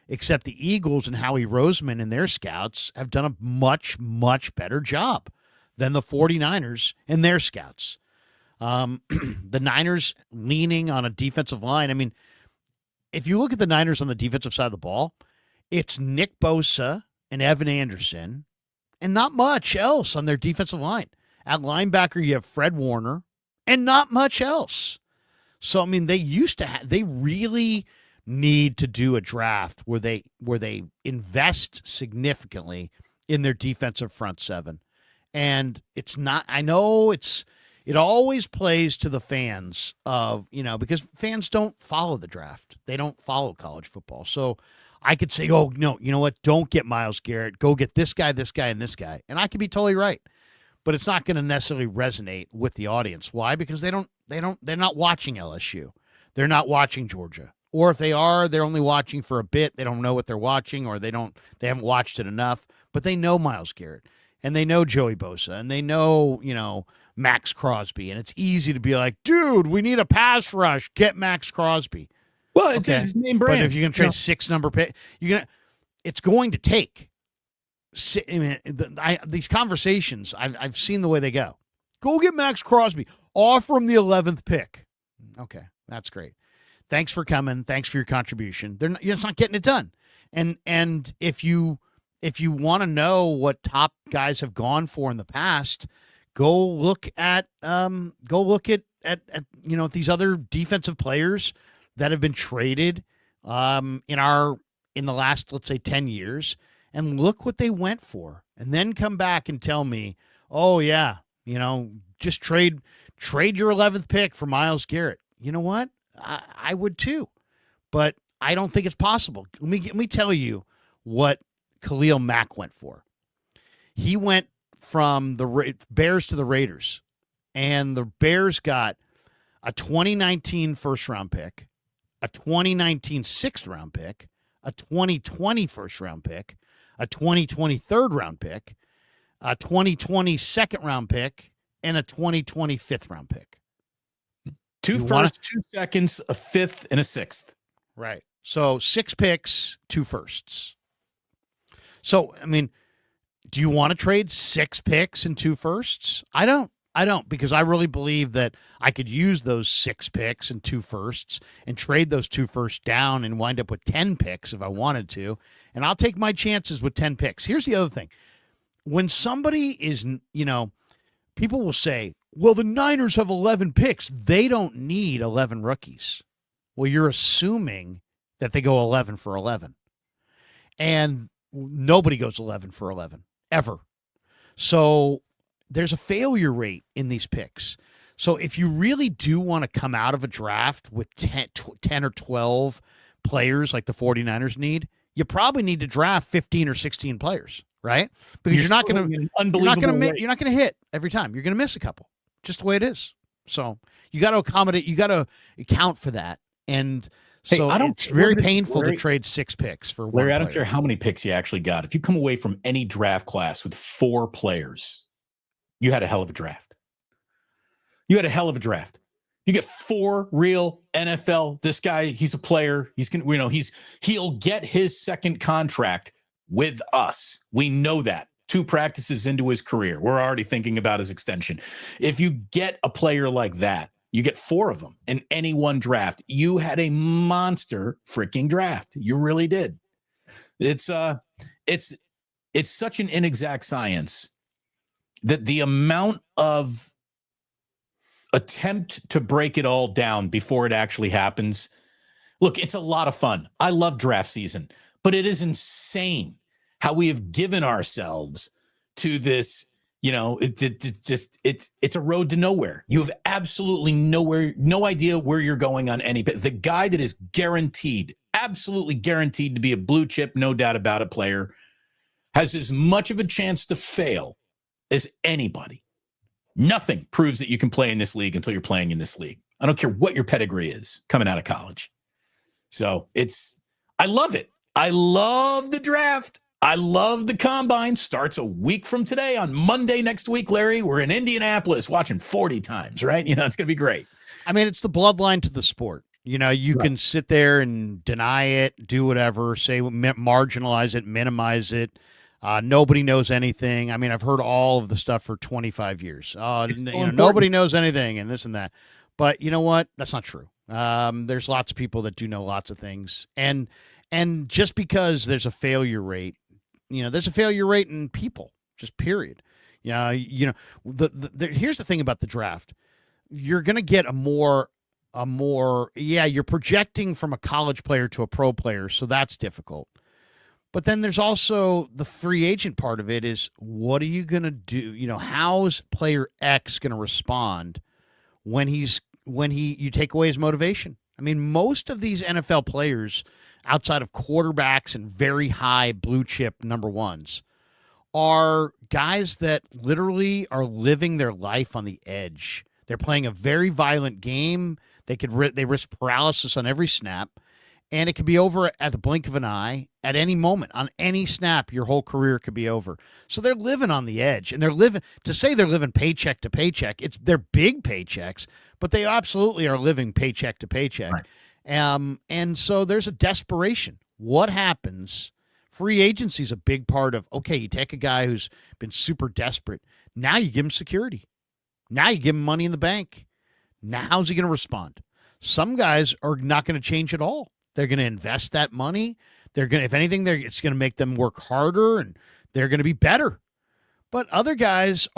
except the Eagles and Howie Roseman and their scouts have done a much, much better job than the 49ers and their scouts. The Niners leaning on a defensive line. I mean, if you look at the Niners on the defensive side of the ball, it's Nick Bosa and Evan Anderson and not much else on their defensive line. At linebacker, you have Fred Warner and not much else. So, I mean, they really need to do a draft where they invest significantly in their defensive front 7. And it's not, I know it always plays to the fans of, because fans don't follow the draft. They don't follow college football. So I could say, oh, no, you know what? Don't get Myles Garrett. Go get this guy, and this guy. And I could be totally right. But it's not going to necessarily resonate with the audience. Why? Because they're not watching LSU. They're not watching Georgia. Or if they are, they're only watching for a bit. They don't know what they're watching, or they haven't watched it enough. But they know Myles Garrett, and they know Joey Bosa, and they know, Max Crosby. And it's easy to be like, dude, we need a pass rush. Get Max Crosby. Well, it's his name brand. But if you're going to trade 6 number pick, it's going to take. These conversations, I've seen the way they go. Go get Max Crosby. Offer him the 11th pick. Okay, that's great. Thanks for coming. Thanks for your contribution. You're just not getting it done. And if you want to know what top guys have gone for in the past, go look at these other defensive players that have been traded in the last, let's say, 10 years, and look what they went for, and then come back and tell me, oh yeah, just trade your 11th pick for Myles Garrett. You know what? I would too, but I don't think it's possible. Let me tell you what Khalil Mack went for. He went from the Bears to the Raiders, and the Bears got a 2019 first-round pick, a 2019 sixth-round pick, a 2020 first-round pick, a 2020 third-round pick, a 2020 second-round pick, and a 2020 fifth-round pick. 2 firsts, 2 seconds, a fifth, and a sixth. Right. So 6 picks, 2 firsts. So, do you want to trade 6 picks and 2 firsts? I don't, because I really believe that I could use those 6 picks and 2 firsts and trade those 2 firsts down and wind up with 10 picks if I wanted to. And I'll take my chances with 10 picks. Here's the other thing. When somebody is, people will say, well, the Niners have 11 picks. They don't need 11 rookies. Well, you're assuming that they go 11 for 11. And nobody goes 11 for 11, ever. So there's a failure rate in these picks. So if you really do want to come out of a draft with 10 or 12 players like the 49ers need, you probably need to draft 15 or 16 players, right? Because you're not going to hit every time. You're going to miss a couple. Just the way it is. So you got to accommodate, you got to account for that. And so it's very painful to trade 6 picks for one Larry, I don't player. care how many picks you actually got. If you come away from any draft class with 4 players, you had a hell of a draft. You had a hell of a draft. You get 4 real NFL. This guy, he's a player. He's going he'll get his second contract with us. We know that. 2 practices into his career, we're already thinking about his extension. If you get a player like that, you get 4 of them in any one draft. You had a monster freaking draft. You really did. It's such an inexact science that the amount of attempt to break it all down before it actually happens. Look, it's a lot of fun. I love draft season, but it is insane how we have given ourselves to this. It's a road to nowhere. You have absolutely no idea where you're going on any. The guy that is absolutely guaranteed to be a blue chip, no doubt about it, player has as much of a chance to fail as anybody. Nothing proves that you can play in this league until you're playing in this league. I don't care what your pedigree is coming out of college. So I love it. I love the draft. I love the combine. Starts a week from today on Monday next week, Larry. We're in Indianapolis watching 40 times, right? It's going to be great. It's the bloodline to the sport. You can sit there and deny it, do whatever, say marginalize it, minimize it. Nobody knows anything. I've heard all of the stuff for 25 years. Nobody knows anything and this and that. But you know what? That's not true. There's lots of people that do know lots of things. And just because there's a failure rate, there's a failure rate in people, just period. Here's the thing about the draft. You're going to get you're projecting from a college player to a pro player, so that's difficult. But then there's also the free agent part of it is, what are you going to do? How's player X going to respond when you take away his motivation? Most of these NFL players outside of quarterbacks and very high blue chip number ones, are guys that literally are living their life on the edge. They're playing a very violent game. They risk paralysis on every snap, and it could be over at the blink of an eye at any moment. On any snap, your whole career could be over. So they're living on the edge, and they're living paycheck to paycheck. They're big paychecks, but they absolutely are living paycheck to paycheck. Right. And so there's a desperation. What happens? Free agency is a big part of, okay, you take a guy who's been super desperate. Now you give him security. Now you give him money in the bank. Now how's he going to respond? Some guys are not going to change at all. They're going to invest that money. If anything, it's going to make them work harder, and they're going to be better. But other guys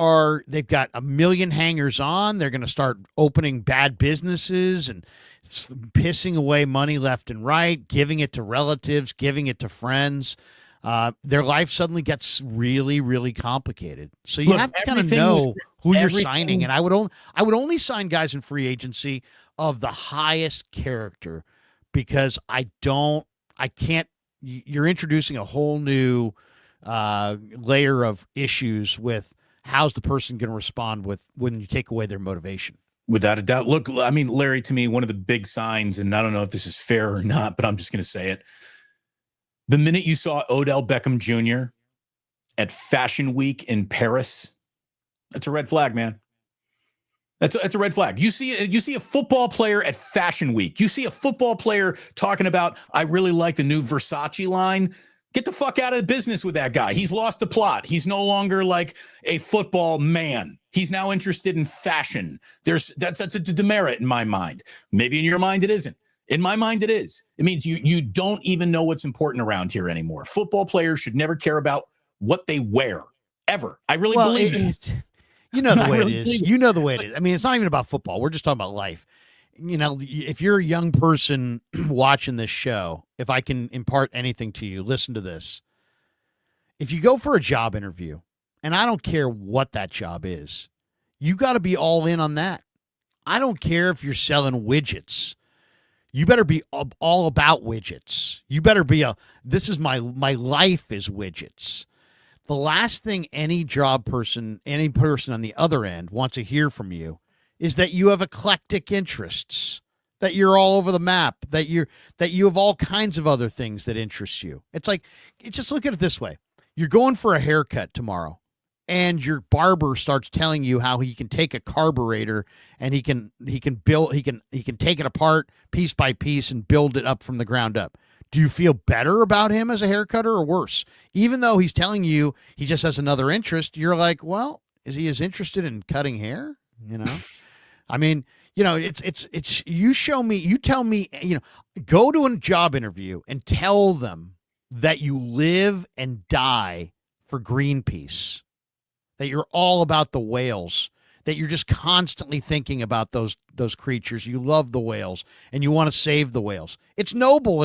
they've got a million hangers on. They're going to start opening bad businesses and pissing away money left and right, giving it to relatives, giving it to friends. Their life suddenly gets really, really complicated. So you have to kind of know who you're signing. And I would only sign guys in free agency of the highest character, because you're introducing a whole new layer of issues with how's the person going to respond when you take away their motivation. Without a doubt. Look, I mean, Larry, to me, one of the big signs, and I don't know if this is fair or not, but I'm just going to say it. The minute you saw Odell Beckham Jr. at Fashion Week in Paris, that's a red flag, man. That's a red flag. You see a football player at Fashion Week. You see a football player talking about, I really like the new Versace line. Get the fuck out of business with that guy. He's lost the plot. He's no longer like a football man. He's now interested in fashion. That's a demerit in my mind. Maybe in your mind it isn't. In my mind it is. It means you don't even know what's important around here anymore. Football players should never care about what they wear, ever. I really believe it. You know the way it is. You know the way it is. I mean, it's not even about football. We're just talking about life. You know, if you're a young person watching this show, if I can impart anything to you, listen to this. If you go for a job interview, and I don't care what that job is, you got to be all in on that. I don't care if you're selling widgets. You better be all about widgets. You better be this is my life is widgets. The last thing any person on the other end wants to hear from you is that you have eclectic interests, that you're all over the map, that you have all kinds of other things that interest you. It's like, just look at it this way. You're going for a haircut tomorrow, and your barber starts telling you how he can take a carburetor and he can take it apart piece by piece and build it up from the ground up. Do you feel better about him as a haircutter or worse? Even though he's telling you he just has another interest, you're like, well, is he as interested in cutting hair? You know, I mean, you know, it's you tell me, you know, go to a job interview and tell them that you live and die for Greenpeace, that you're all about the whales, that you're just constantly thinking about those creatures. You love the whales and you want to save the whales. It's noble.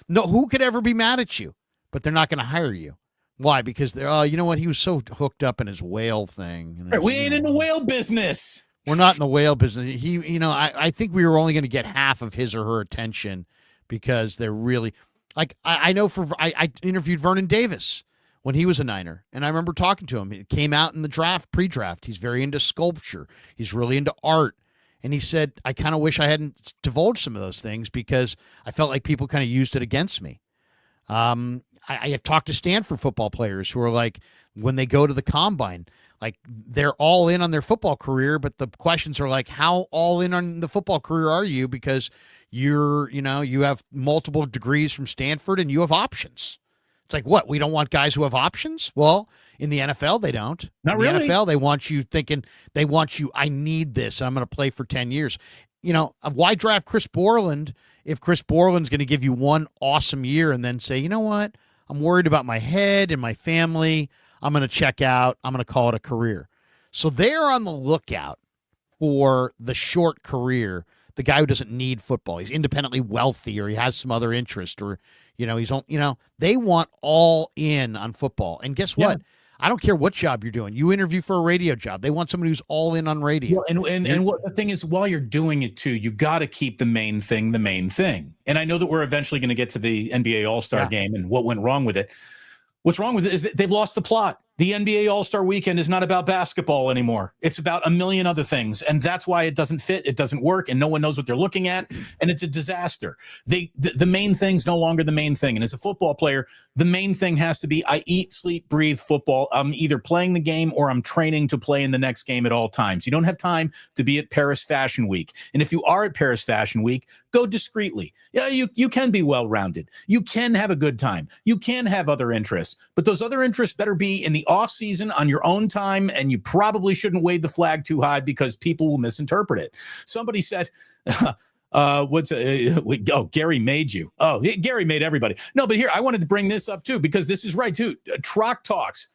Who could ever be mad at you? But they're not going to hire you. Why? Because they're, you know what? He was so hooked up in his whale thing. We ain't in the whale business. We're not in the whale business. I think we were only going to get half of his or her attention because they're really like, I know I interviewed Vernon Davis when he was a Niner, and I remember talking to him. He came out in the pre-draft. He's very into sculpture. He's really into art. And he said, I kind of wish I hadn't divulged some of those things because I felt like people kind of used it against me. I have talked to Stanford football players who are like, when they go to the combine, like they're all in on their football career, but the questions are like, how all in on the football career are you? Because you have multiple degrees from Stanford and you have options. It's like, what? We don't want guys who have options? Well, in the NFL, they don't. Not really. In the NFL, they want you thinking, I need this. I'm going to play for 10 years. You know, why draft Chris Borland if Chris Borland's going to give you one awesome year and then say, you know what? I'm worried about my head and my family. I'm going to check out. I'm going to call it a career. So they're on the lookout for the short career, the guy who doesn't need football. He's independently wealthy or he has some other interest or, they want all in on football. And guess what? I don't care what job you're doing. You interview for a radio job. They want someone who's all in on radio. Well, and what the thing is, while you're doing it too, you got to keep the main thing the main thing. And I know that we're eventually going to get to the NBA All-Star game and what went wrong with it. What's wrong with it is that they've lost the plot. The NBA All-Star Weekend is not about basketball anymore. It's about a million other things. And that's why it doesn't fit. It doesn't work. And no one knows what they're looking at. And it's a disaster. The main thing's no longer the main thing. And as a football player, the main thing has to be I eat, sleep, breathe football. I'm either playing the game or I'm training to play in the next game at all times. You don't have time to be at Paris Fashion Week. And if you are at Paris Fashion Week, go discreetly. Yeah, you can be well-rounded. You can have a good time. You can have other interests. But those other interests better be in the off season on your own time, and you probably shouldn't wave the flag too high because people will misinterpret it. Somebody said, Gary made you. Oh, Gary made everybody. No, but here, I wanted to bring this up too, because this is right too. Troc Talks,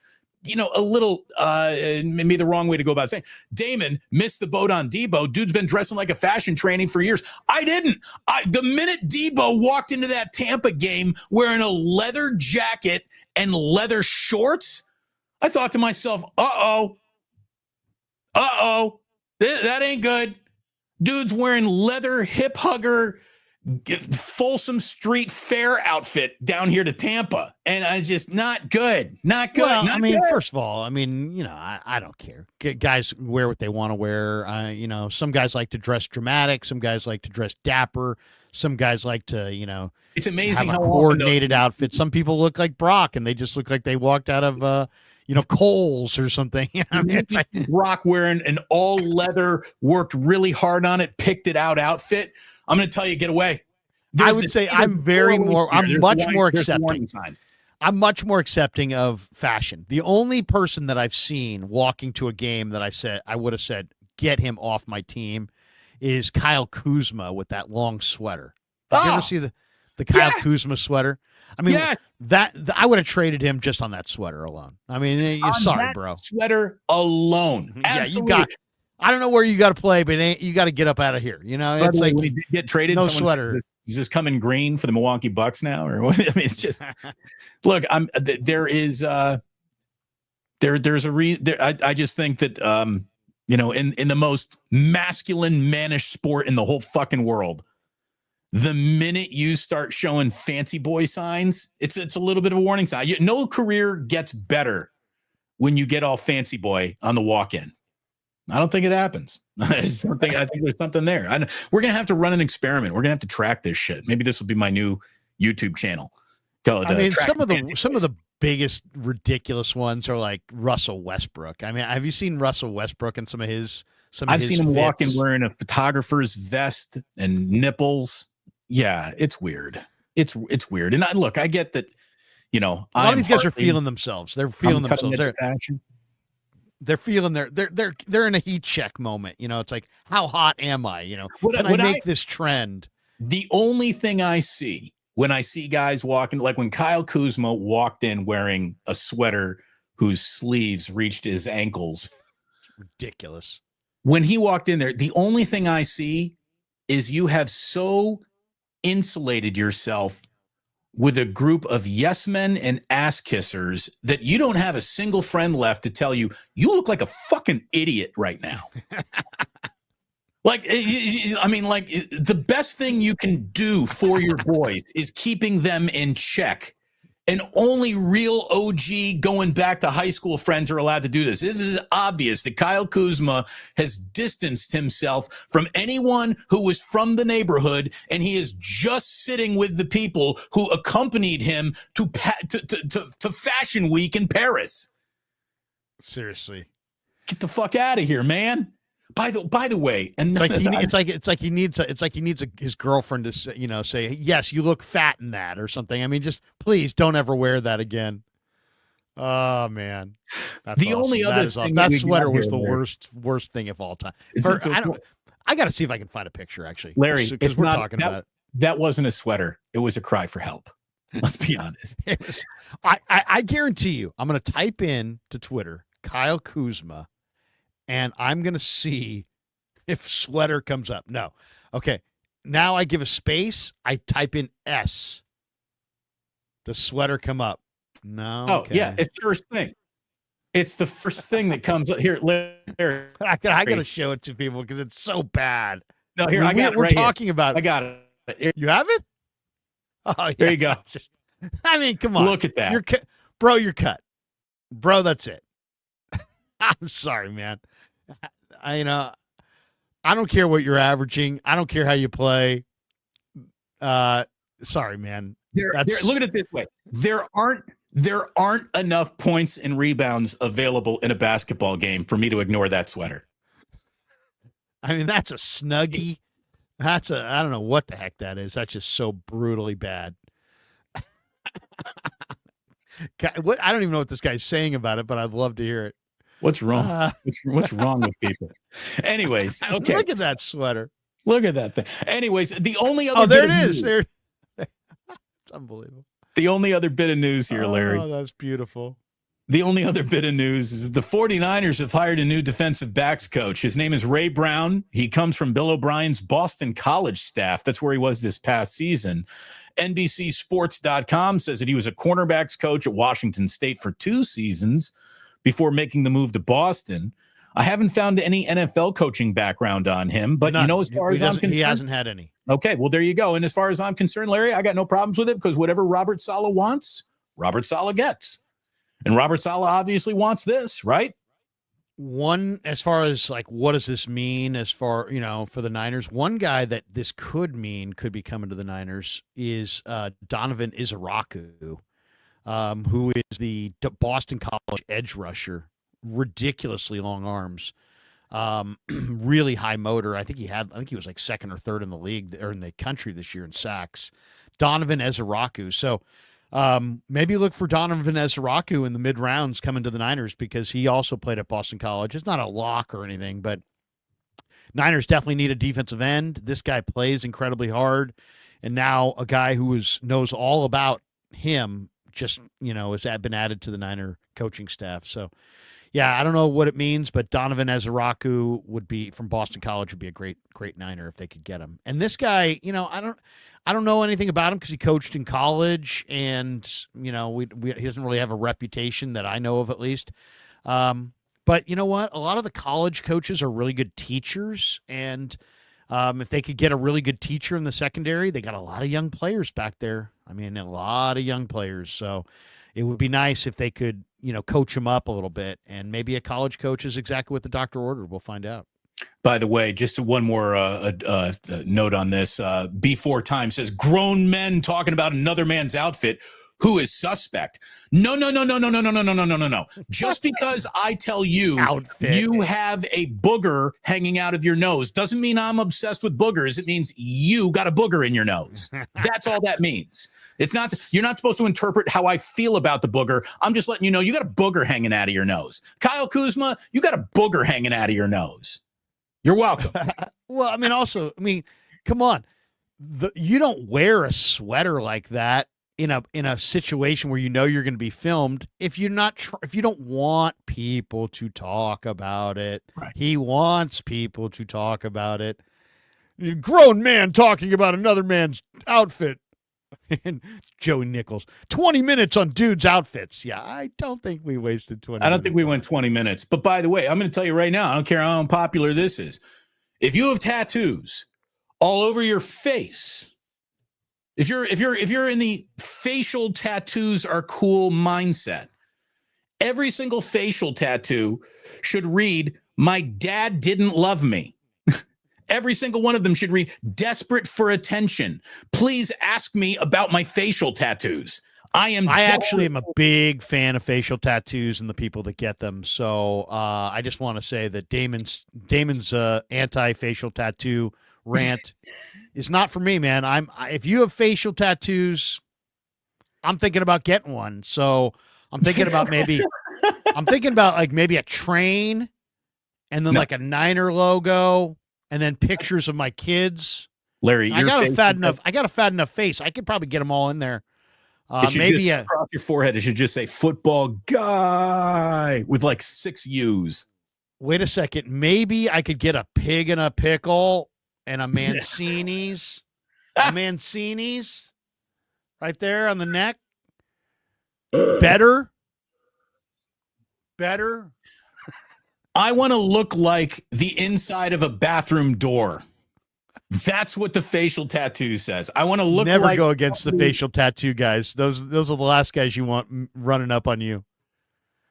a little, maybe the wrong way to go about saying, Damon missed the boat on Debo. Dude's been dressing like a fashion training for years. I didn't. The minute Debo walked into that Tampa game wearing a leather jacket and leather shorts, I thought to myself, that ain't good. Dude's wearing leather hip hugger, Folsom Street Fair outfit down here to Tampa. And I just, not good. Not good. Well, not good. First of all, I don't care. Guys wear what they want to wear. Some guys like to dress dramatic. Some guys like to dress dapper. Some guys like to, it's amazing have how a coordinated outfit. Some people look like Brock and they just look like they walked out of, Kohl's or something. It's like Brock wearing an all leather, worked really hard on it, picked it out outfit. I'm going to tell you, get away. I would say I'm much more accepting. I'm much more accepting of fashion. The only person that I've seen walking to a game that I would have said, get him off my team, is Kyle Kuzma with that long sweater. Did you ever see the Kyle Kuzma sweater? That I would have traded him just on that sweater alone. Sorry, bro. Sweater alone. Absolutely. Yeah, I don't know where you got to play, but you got to get up out of here. It's like when he did get traded. No sweater. Is this coming green for the Milwaukee Bucks now, or what? It's just look. There's a reason. I just think that in the most masculine, mannish sport in the whole fucking world, the minute you start showing fancy boy signs, it's a little bit of a warning sign. No career gets better when you get all fancy boy on the walk-in. I don't think it happens. I think there's something there. We're going to have to run an experiment. We're going to have to track this shit. Maybe this will be my new YouTube channel. Some of the biggest ridiculous ones are like Russell Westbrook. Have you seen Russell Westbrook and I've seen him walking wearing a photographer's vest and nipples. Yeah, it's weird. It's weird. And I get that, a lot of these guys are feeling themselves. They're feeling themselves. They're feeling they're in a heat check moment. It's like, how hot am I? Can I make this trend? The only thing I see when I see guys walking, like when Kyle Kuzma walked in wearing a sweater whose sleeves reached his ankles. Ridiculous. When he walked in there, the only thing I see is you have so insulated yourself with a group of yes men and ass kissers that you don't have a single friend left to tell you look like a fucking idiot right now. The best thing you can do for your boys is keeping them in check. And only real OG going back to high school friends are allowed to do this. This is obvious that Kyle Kuzma has distanced himself from anyone who was from the neighborhood, and he is just sitting with the people who accompanied him to Fashion Week in Paris. Seriously. Get the fuck out of here, man. By the way, and it's like he needs his girlfriend to say, yes, you look fat in that or something. Just please don't ever wear that again. Oh man, that's the awesome. Only other thing that sweater was the worst thing of all time. I got to see if I can find a picture actually, Larry, because we're talking about it. That wasn't a sweater; it was a cry for help. Let's be honest. I guarantee you, I'm going to type in to Twitter Kyle Kuzma. And I'm going to see if sweater comes up. No. Okay. Now I give a space. I type in S. Does sweater come up? No. Oh, okay. Yeah. It's first thing. It's the first thing that comes up. Here, Larry. I got to show it to people because it's so bad. No, here, I got it We're right talking here. about. I got it. Here, You have it? Oh, yeah. there you go. I mean, come on. Look at that. You're cut. Bro, that's it. I'm sorry, man. I don't care what you're averaging. I don't care how you play. Sorry, man. Look at it this way. There aren't enough points and rebounds available in a basketball game for me to ignore that sweater. I mean, that's a Snuggie. I don't know what the heck that is. That's just so brutally bad. I don't even know what this guy's saying about it, but I'd love to hear it. What's wrong? What's wrong with people? Anyways, okay. Look at that sweater. Look at that thing. Anyways, the only other there it is. There. It's unbelievable. The only other bit of news here, Larry. Oh, that's beautiful. The only other bit of news is the 49ers have hired a new defensive backs coach. His name is Ray Brown. He comes from Bill O'Brien's Boston College staff. That's where he was this past season. NBCSports.com says that he was a cornerbacks coach at Washington State for 2 seasons before making the move to Boston. I haven't found any NFL coaching background on him, but None. as far as I'm concerned, he hasn't had any. Okay, well, there you go. And as far as I'm concerned, Larry, I got no problems with it because whatever Robert Saleh wants, Robert Saleh gets. And Robert Saleh obviously wants this, right? One, as far as like, what does this mean as far, for the Niners? One guy that this could be coming to the Niners is Donovan Izaraku, who is the Boston College edge rusher, ridiculously long arms, really high motor. I think he was like second or third in the league or in the country this year in sacks. Donovan Izaraku. So maybe look for Donovan Izaraku in the mid rounds coming to the Niners because he also played at Boston College. It's not a lock or anything, but Niners definitely need a defensive end. This guy plays incredibly hard, and now a guy who knows all about him just has been added to the Niner coaching staff. So yeah, I don't know what it means, but Donovan Izaraku from Boston College would be a great Niner if they could get him. And this guy, I don't know anything about him because he coached in college, and he doesn't really have a reputation that I know of, at least. But you know what? A lot of the college coaches are really good teachers, and if they could get a really good teacher in the secondary, they got a lot of young players back there. I mean, a lot of young players. So it would be nice if they could, coach them up a little bit. And maybe a college coach is exactly what the doctor ordered. We'll find out. By the way, just one more note on this. B4 Time says grown men talking about another man's outfit. Who is suspect? No. Just because I tell you you have a booger hanging out of your nose doesn't mean I'm obsessed with boogers. It means you got a booger in your nose. That's all that means. It's not, you're not supposed to interpret how I feel about the booger. I'm just letting you know you got a booger hanging out of your nose. Kyle Kuzma, you got a booger hanging out of your nose. You're welcome. Well, come on. You don't wear a sweater like that in a situation where you're going to be filmed if you don't want people to talk about it. Right. He wants people to talk about it. A grown man talking about another man's outfit. And Joey Nichols, 20 minutes on dudes' outfits. Yeah, I don't think we wasted 20 minutes. I don't think we went 20 minutes. But by the way, I'm going to tell you right now, I don't care how unpopular this is. If you have tattoos all over your face, if you're in the facial tattoos are cool mindset, every single facial tattoo should read, "My dad didn't love me." Every single one of them should read, "Desperate for attention. Please ask me about my facial tattoos." I actually am a big fan of facial tattoos and the people that get them. So I just want to say that Damon's anti-facial tattoo rant is not for me, man. If you have facial tattoos, I'm thinking about getting one. So I'm thinking about maybe a train and then like a Niner logo and then pictures of my kids. Larry, I got a fat enough face. I could probably get them all in there. Maybe across your forehead, it should just say "football guy" with like 6 U's. Wait a second. Maybe I could get a pig in a pickle and a Mancini's. A Mancini's right there on the neck. Better. better. I want to look like the inside of a bathroom door. That's what the facial tattoo says. I want to look Never like go against the facial tattoo guys. Those are the last guys you want running up on you.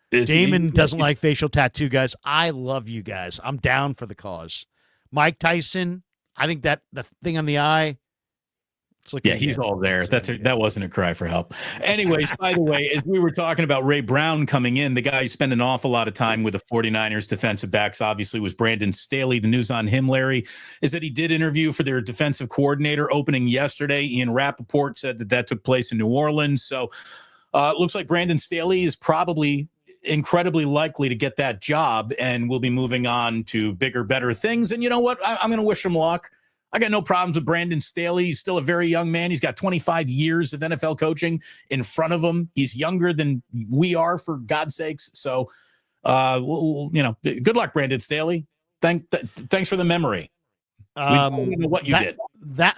Damon doesn't like facial tattoo guys. I love you guys. I'm down for the cause. Mike Tyson, I think that the thing on the eye, he's all there. That wasn't a cry for help. Anyways, by the way, as we were talking about Ray Brown coming in, the guy who spent an awful lot of time with the 49ers defensive backs obviously was Brandon Staley. The news on him, Larry, is that he did interview for their defensive coordinator opening yesterday. Ian Rappaport said that took place in New Orleans. So it looks like Brandon Staley is probably incredibly likely to get that job and will be moving on to bigger, better things. And you know what? I'm going to wish him luck. I got no problems with Brandon Staley. He's still a very young man. He's got 25 years of NFL coaching in front of him. He's younger than we are, for God's sakes. So, good luck, Brandon Staley. Thanks for the memory. We don't know what you did.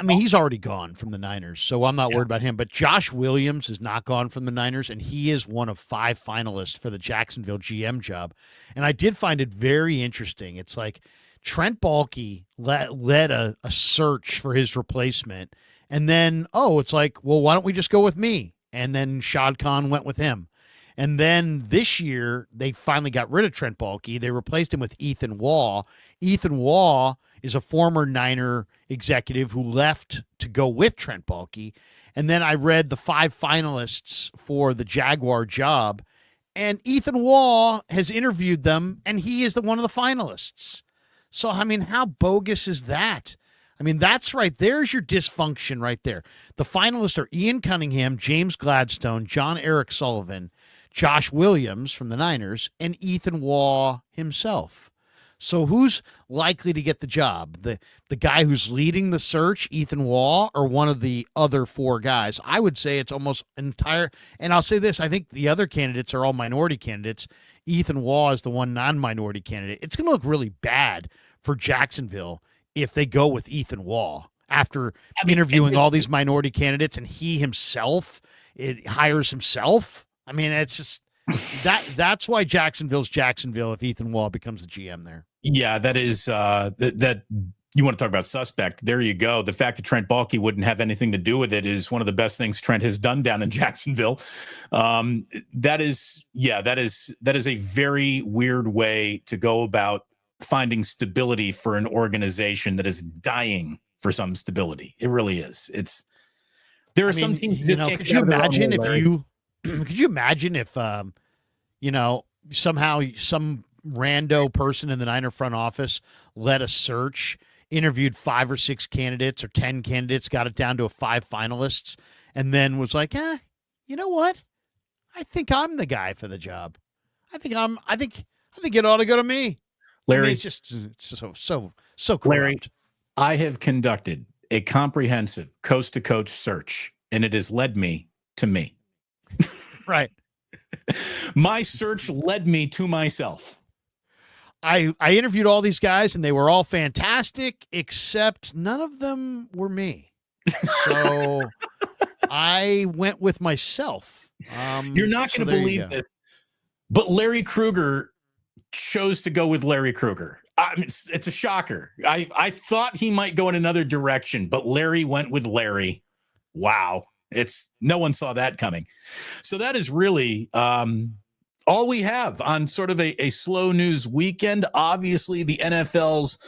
He's already gone from the Niners, so I'm not worried about him. But Josh Williams is not gone from the Niners, and he is one of 5 finalists for the Jacksonville GM job. And I did find it very interesting. It's like Trent Baalke led a search for his replacement, and then, it's like, well, why don't we just go with me? And then Shad Khan went with him. And then this year, they finally got rid of Trent Baalke. They replaced him with Ethan Waugh. Ethan Waugh is a former Niner executive who left to go with Trent Baalke. And then I read the 5 finalists for the Jaguar job, and Ethan Waugh has interviewed them, and he is one of the finalists. So, how bogus is that? That's right. There's your dysfunction right there. The finalists are Ian Cunningham, James Gladstone, John Eric Sullivan, Josh Williams from the Niners, and Ethan Waugh himself. So who's likely to get the job? The guy who's leading the search, Ethan Waugh, or one of the other 4 guys? I would say it's almost entire. And I'll say this. I think the other candidates are all minority candidates. Ethan Waugh is the one non-minority candidate. It's going to look really bad for Jacksonville if they go with Ethan Waugh after interviewing all these minority candidates, and he himself hires himself. It's just that's why Jacksonville's Jacksonville if Ethan Waugh becomes the GM there. Yeah, that is that you want to talk about suspect. There you go. The fact that Trent Baalke wouldn't have anything to do with it is one of the best things Trent has done down in Jacksonville. That is a very weird way to go about finding stability for an organization that is dying for some stability. It really is. There are some teams. Could you imagine if somehow some rando person in the Niner front office led a search, interviewed 5 or 6 candidates or 10 candidates, got it down to 5 finalists, and then was like, you know what? I think I'm the guy for the job. I think it ought to go to me. Larry, it's so corrupt. Larry, I have conducted a comprehensive coast-to-coast search, and it has led me to me. Right. My search led me to myself. I interviewed all these guys, and they were all fantastic, except none of them were me. So I went with myself. You're not going to believe this, but Larry Krueger chose to go with Larry Krueger. It's a shocker. I thought he might go in another direction, but Larry went with Larry. Wow. No one saw that coming. So that is really all we have on sort of a slow news weekend. Obviously, the NFL's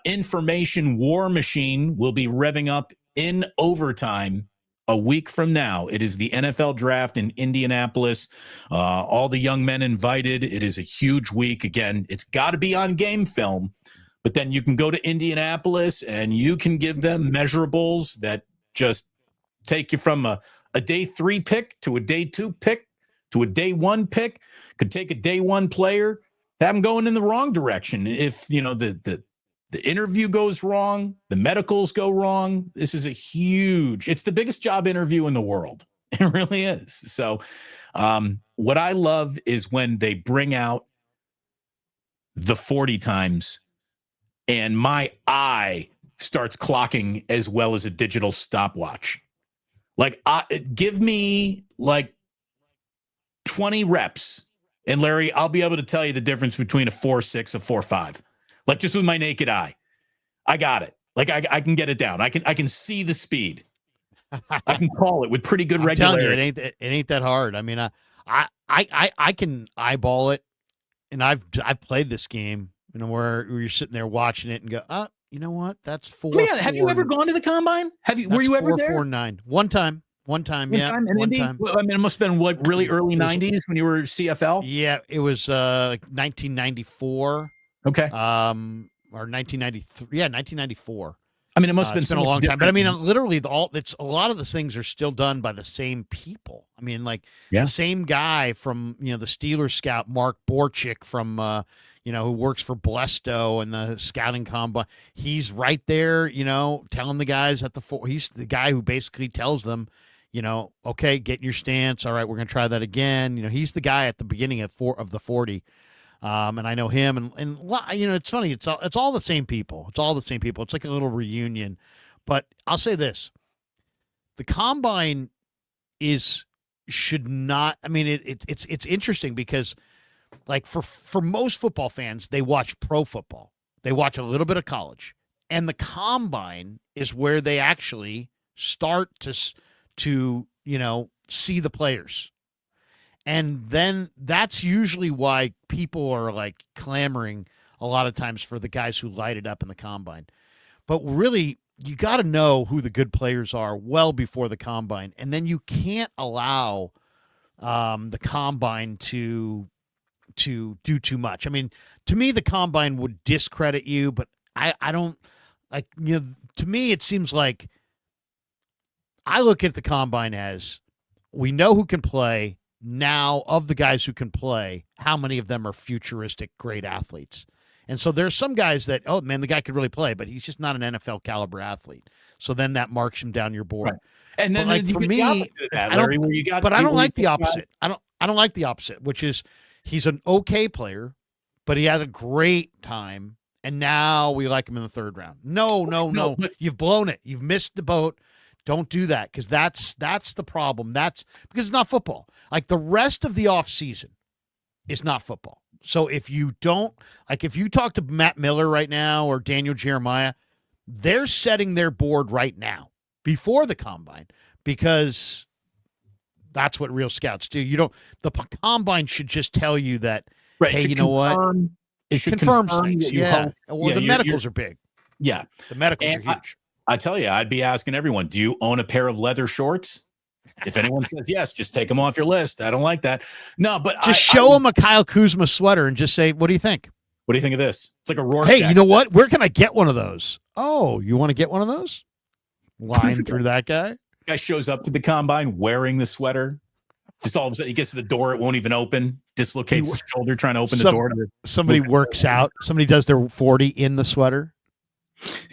information war machine will be revving up in overtime a week from now. It is the NFL draft in Indianapolis. All the young men invited. It is a huge week. Again, it's got to be on game film, but then you can go to Indianapolis and you can give them measurables that just take you from a day 3 pick to a day 2 pick to a day 1 pick. Could take a day 1 player, have them going in the wrong direction. If the interview goes wrong, the medicals go wrong. This is it's the biggest job interview in the world. It really is. So what I love is when they bring out the 40 times and my eye starts clocking as well as a digital stopwatch. Like, give me like 20 reps And Larry, I'll be able to tell you the difference between a 4.6, a 4.5. Like just with my naked eye. I got it. Like I can get it down. I can see the speed. I can call it with pretty good regularity. I'm telling you, it ain't that hard. I mean, I can eyeball it, and I've played this game, where you're sitting there watching it and go, you know what? That's 4. Have you ever gone to the combine? Were you ever there? 4.49. One time. One time. Well, I mean, it must have been what, really early 90s when you were CFL? Yeah, it was like 1994. Okay. Or 1993. Yeah, 1994. I mean, it must have been it's been a long time, but I mean, literally, it's a lot of the things are still done by the same people. I mean, like the same guy from the Steelers scout Mark Borchik from who works for Blesto and the scouting combine. He's right there, telling the guys at the he's the guy who basically tells them, okay, get in your stance. All right, we're gonna try that again. He's the guy at the beginning of the 40. And I know him, and it's funny. It's all the same people. It's all the same people. It's like a little reunion. But I'll say this: the combine should not. I mean, it's interesting because, like for most football fans, they watch pro football, they watch a little bit of college, and the combine is where they actually start to see the players. And then that's usually why people are like clamoring a lot of times for the guys who light it up in the combine. But really, you got to know who the good players are well before the combine. And then you can't allow the combine to do too much. I mean, to me, the combine would discredit you, but I don't like, to me, it seems like I look at the combine as we know who can play. Now, of the guys who can play, how many of them are futuristic great athletes? And so there's some guys that, oh, man, the guy could really play, but he's just not an NFL caliber athlete. So then that marks him down your board. Right. And then like, for me, I don't like the opposite. I don't like the opposite, which is he's an okay player, but he had a great time, and now we like him in the third round. No. You've blown it. You've missed the boat. Don't do that, because that's the problem. That's because it's not football. Like the rest of the offseason is not football. So if you talk to Matt Miller right now or Daniel Jeremiah, they're setting their board right now before the combine, because that's what real scouts do. The combine should just tell you that, right, hey, you know what? It should confirm things. Yeah. Well, the medicals are big. Yeah. The medicals are huge. I tell you, I'd be asking everyone, do you own a pair of leather shorts? If anyone says yes, just take them off your list. I don't like that. No, but just show them a Kyle Kuzma sweater and just say, what do you think? What do you think of this? It's like a Rorschach. Hey, you know what? Where can I get one of those? Oh, you want to get one of those? Line through that guy. Guy shows up to the combine wearing the sweater. Just all of a sudden he gets to the door. It won't even open. Dislocates his shoulder trying to open the door. Somebody works out. Somebody does their 40 in the sweater.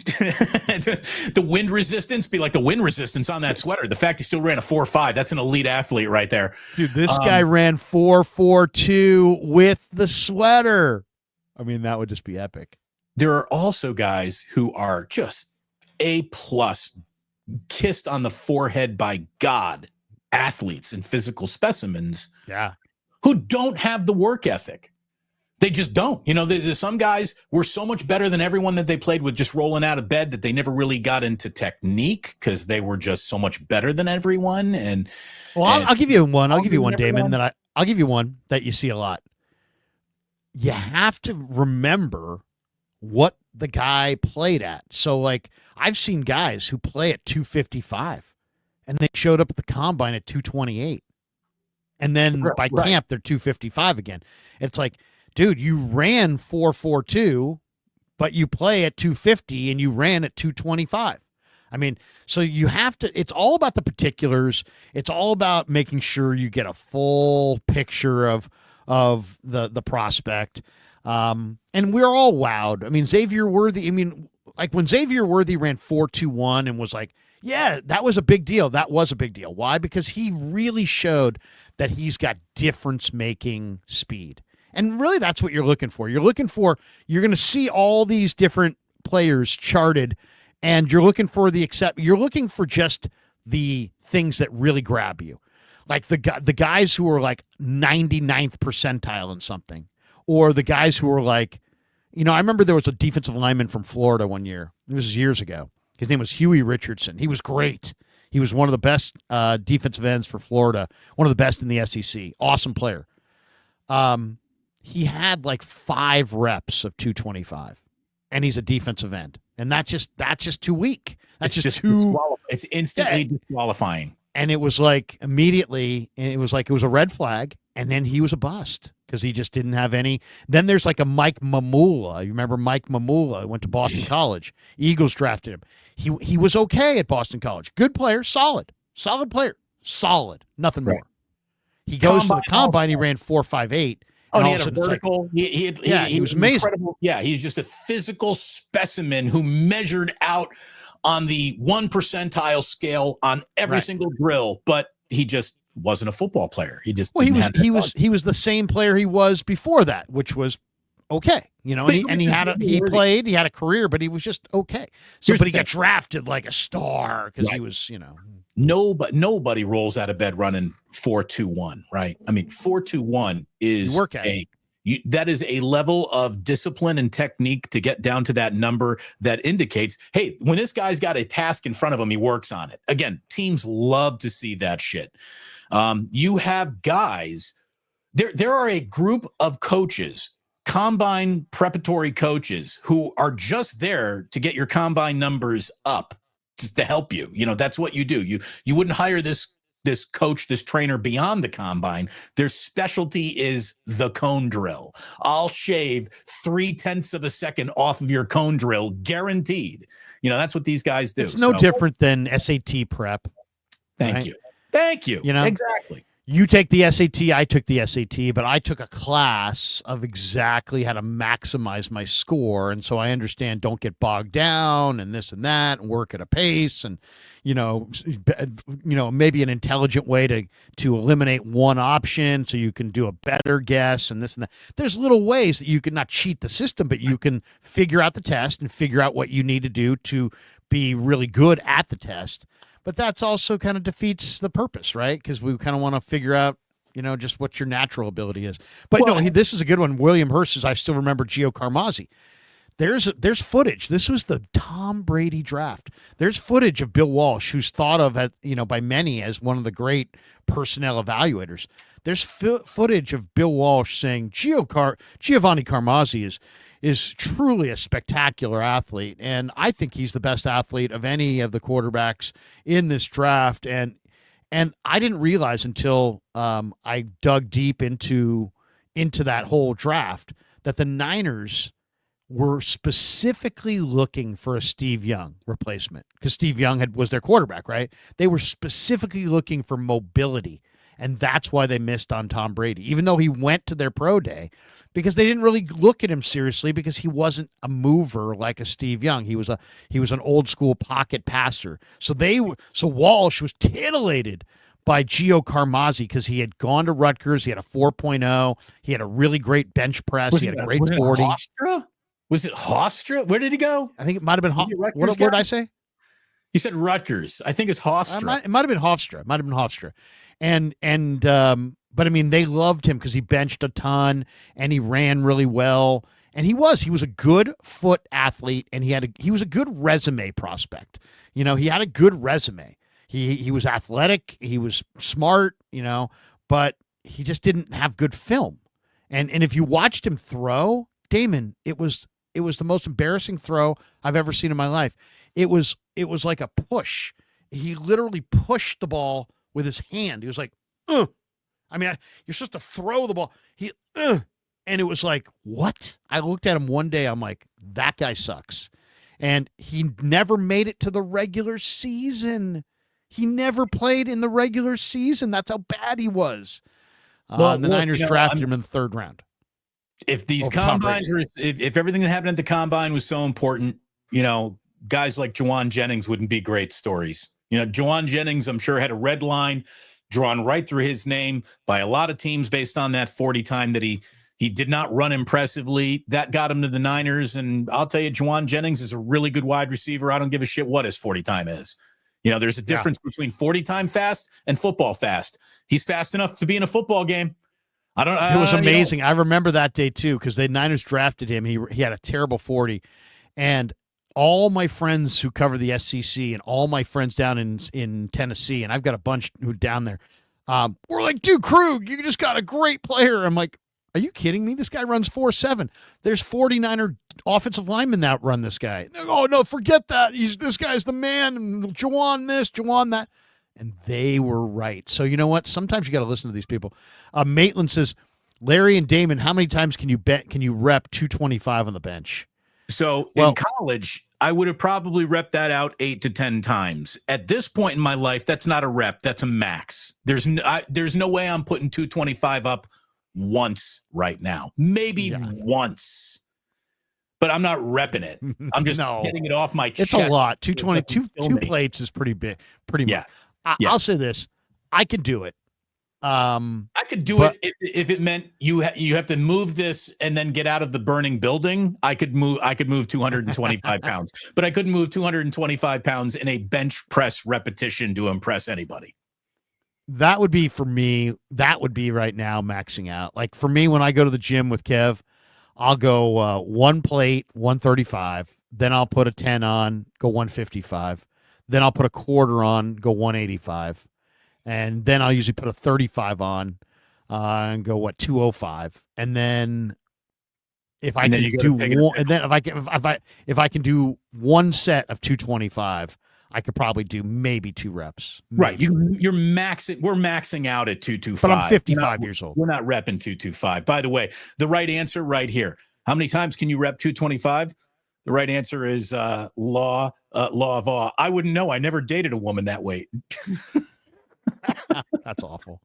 The wind resistance be like the wind resistance on that sweater. The fact he still ran a 4.5, that's an elite athlete right there. Dude, this guy ran 4.42 with the sweater. I mean, that would just be epic. There are also guys who are just A+, kissed on the forehead by God, athletes and physical specimens, who don't have the work ethic. They just don't. Some guys were so much better than everyone that they played with, just rolling out of bed, that they never really got into technique because they were just so much better than everyone. I'll give you one. I'll give you one, Damon. I'll give you one that you see a lot. You have to remember what the guy played at. So, like, I've seen guys who play at 255, and they showed up at the combine at 228, and then by camp they're 255 again. It's like, dude, you ran 4.42, but you play at 250 and you ran at 225. I mean, so you have to, it's all about the particulars. It's all about making sure you get a full picture of the prospect. And we're all wowed. I mean, Xavier Worthy, like when Xavier Worthy ran 4.21 and was like, yeah, that was a big deal. That was a big deal. Why? Because he really showed that he's got difference-making speed. And really, that's what you're looking for. You're going to see all these different players charted, and you're looking for just the things that really grab you. Like the guys who are like 99th percentile in something, or the guys who are like, I remember there was a defensive lineman from Florida one year. This was years ago. His name was Huey Richardson. He was great. He was one of the best defensive ends for Florida, one of the best in the SEC. Awesome player. He had like 5 reps of 225, and he's a defensive end, and that's just too weak. That's just too. It's instantly disqualifying. And it was like immediately, and it was a red flag, and then he was a bust because he just didn't have any. Then there's like a Mike Mamula. You remember Mike Mamula? He went to Boston College. Eagles drafted him. He was okay at Boston College. Good player, solid player, solid. Nothing more. He goes to the combine. He ran 4.58. Oh, and he had a vertical. He was amazing. Incredible. Yeah, he's just a physical specimen who measured out on the 1 percentile scale on every single drill, but he just wasn't a football player. He just he was the same player he was before that, which was okay, and he had a career, but he was just okay. But he got drafted like a star because he was, Nobody rolls out of bed running 4.21, right? I mean, 4.21 is that is a level of discipline and technique to get down to that number that indicates, hey, when this guy's got a task in front of him, he works on it. Again, teams love to see that shit. You have guys, there are a group of coaches, combine preparatory coaches, who are just there to get your combine numbers up to help you. That's what you do. You wouldn't hire this coach, this trainer beyond the combine. Their specialty is the cone drill. I'll shave 0.3 of a second off of your cone drill, guaranteed. That's what these guys do. It's no different than SAT prep. Thank you. Exactly. You take the SAT, I took the SAT, but I took a class of exactly how to maximize my score. And so I understand don't get bogged down and this and that and work at a pace and, maybe an intelligent way to eliminate one option so you can do a better guess and this and that. There's little ways that you can not cheat the system, but you can figure out the test and figure out what you need to do to be really good at the test. But that's also kind of defeats the purpose, right? Because we kind of want to figure out, just what your natural ability is. But this is a good one. William Hurst's, I still remember Gio Carmazzi. There's footage. This was the Tom Brady draft. There's footage of Bill Walsh, who's thought of by many as one of the great personnel evaluators. There's footage of Bill Walsh saying Giovanni Carmazzi is truly a spectacular athlete, and I think he's the best athlete of any of the quarterbacks in this draft. And I didn't realize until I dug deep into that whole draft that the Niners were specifically looking for a Steve Young replacement because Steve Young was their quarterback, right? They were specifically looking for mobility, and that's why they missed on Tom Brady, even though he went to their pro day, because they didn't really look at him seriously because he wasn't a mover like a Steve Young. He was an old school pocket passer. So Walsh was titillated by Gio Carmazzi because he had gone to Rutgers. He had a 4.0. He had a really great bench press. He had a great 40. Was it Hofstra? Where did he go? I think it might have been What word did I say? You said Rutgers. I think it's Hofstra. It might have been Hofstra. But I mean, they loved him because he benched a ton and he ran really well. And he was a good foot athlete, and he was a good resume prospect. He had a good resume. He was athletic, he was smart, but he just didn't have good film. And if you watched him throw, Damon, it was the most embarrassing throw I've ever seen in my life. It was like a push. He literally pushed the ball with his hand. He was like, ugh. I mean, you're supposed to throw the ball. And it was like, what? I looked at him one day. I'm like, that guy sucks. And he never made it to the regular season. He never played in the regular season. That's how bad he was. And the Niners drafted him in the 3rd round. If these combines were, if everything that happened at the combine was so important, guys like Juwan Jennings wouldn't be great stories. Juwan Jennings, I'm sure, had a red line drawn right through his name by a lot of teams based on that 40 time that he did not run impressively. That got him to the Niners. And I'll tell you, Juwan Jennings is a really good wide receiver. I don't give a shit what his 40 time is. There's a difference between 40-time fast and football fast. He's fast enough to be in a football game. It was amazing. I remember that day too, because the Niners drafted him. He had a terrible 40, and all my friends who cover the SEC and all my friends down in Tennessee, and I've got a bunch who down there, we're like, dude, Krug, you just got a great player. I'm like, are you kidding me? This guy runs 4.7. There's 49er offensive linemen that run this guy. Oh, no, forget that. This guy's the man. And Jawan this, Jawan that. And they were right. So you know what? Sometimes you got to listen to these people. Maitland says, Larry and Damon, how many times can you rep 225 on the bench? So in college, I would have probably repped that out 8 to 10 times. At this point in my life, that's not a rep. That's a max. There's no way I'm putting 225 up once right now. Maybe once. But I'm not repping it. I'm just getting it off my chest. It's a lot. 220, two plates is pretty big. Pretty much. I'll say this. I could do it. I could do it if it meant you have to move this and then get out of the burning building. I could move 225 pounds, but I couldn't move 225 pounds in a bench press repetition to impress anybody. That would be for me. That would be right now maxing out. Like for me, when I go to the gym with Kev, I'll go one plate, 135. Then I'll put a 10 on, go 155. Then I'll put a quarter on, go 185. And then I'll usually put a 35 on and go 205. And then if I can do one, and then if I can do one set of 225, I could probably do maybe 2 reps. Maybe. Right. You're maxing. We're maxing out at 225. But I'm 55 years old. We're not repping 225. By the way, the right answer right here. How many times can you rep 225? The right answer is law of awe. I wouldn't know. I never dated a woman that weight. That's awful.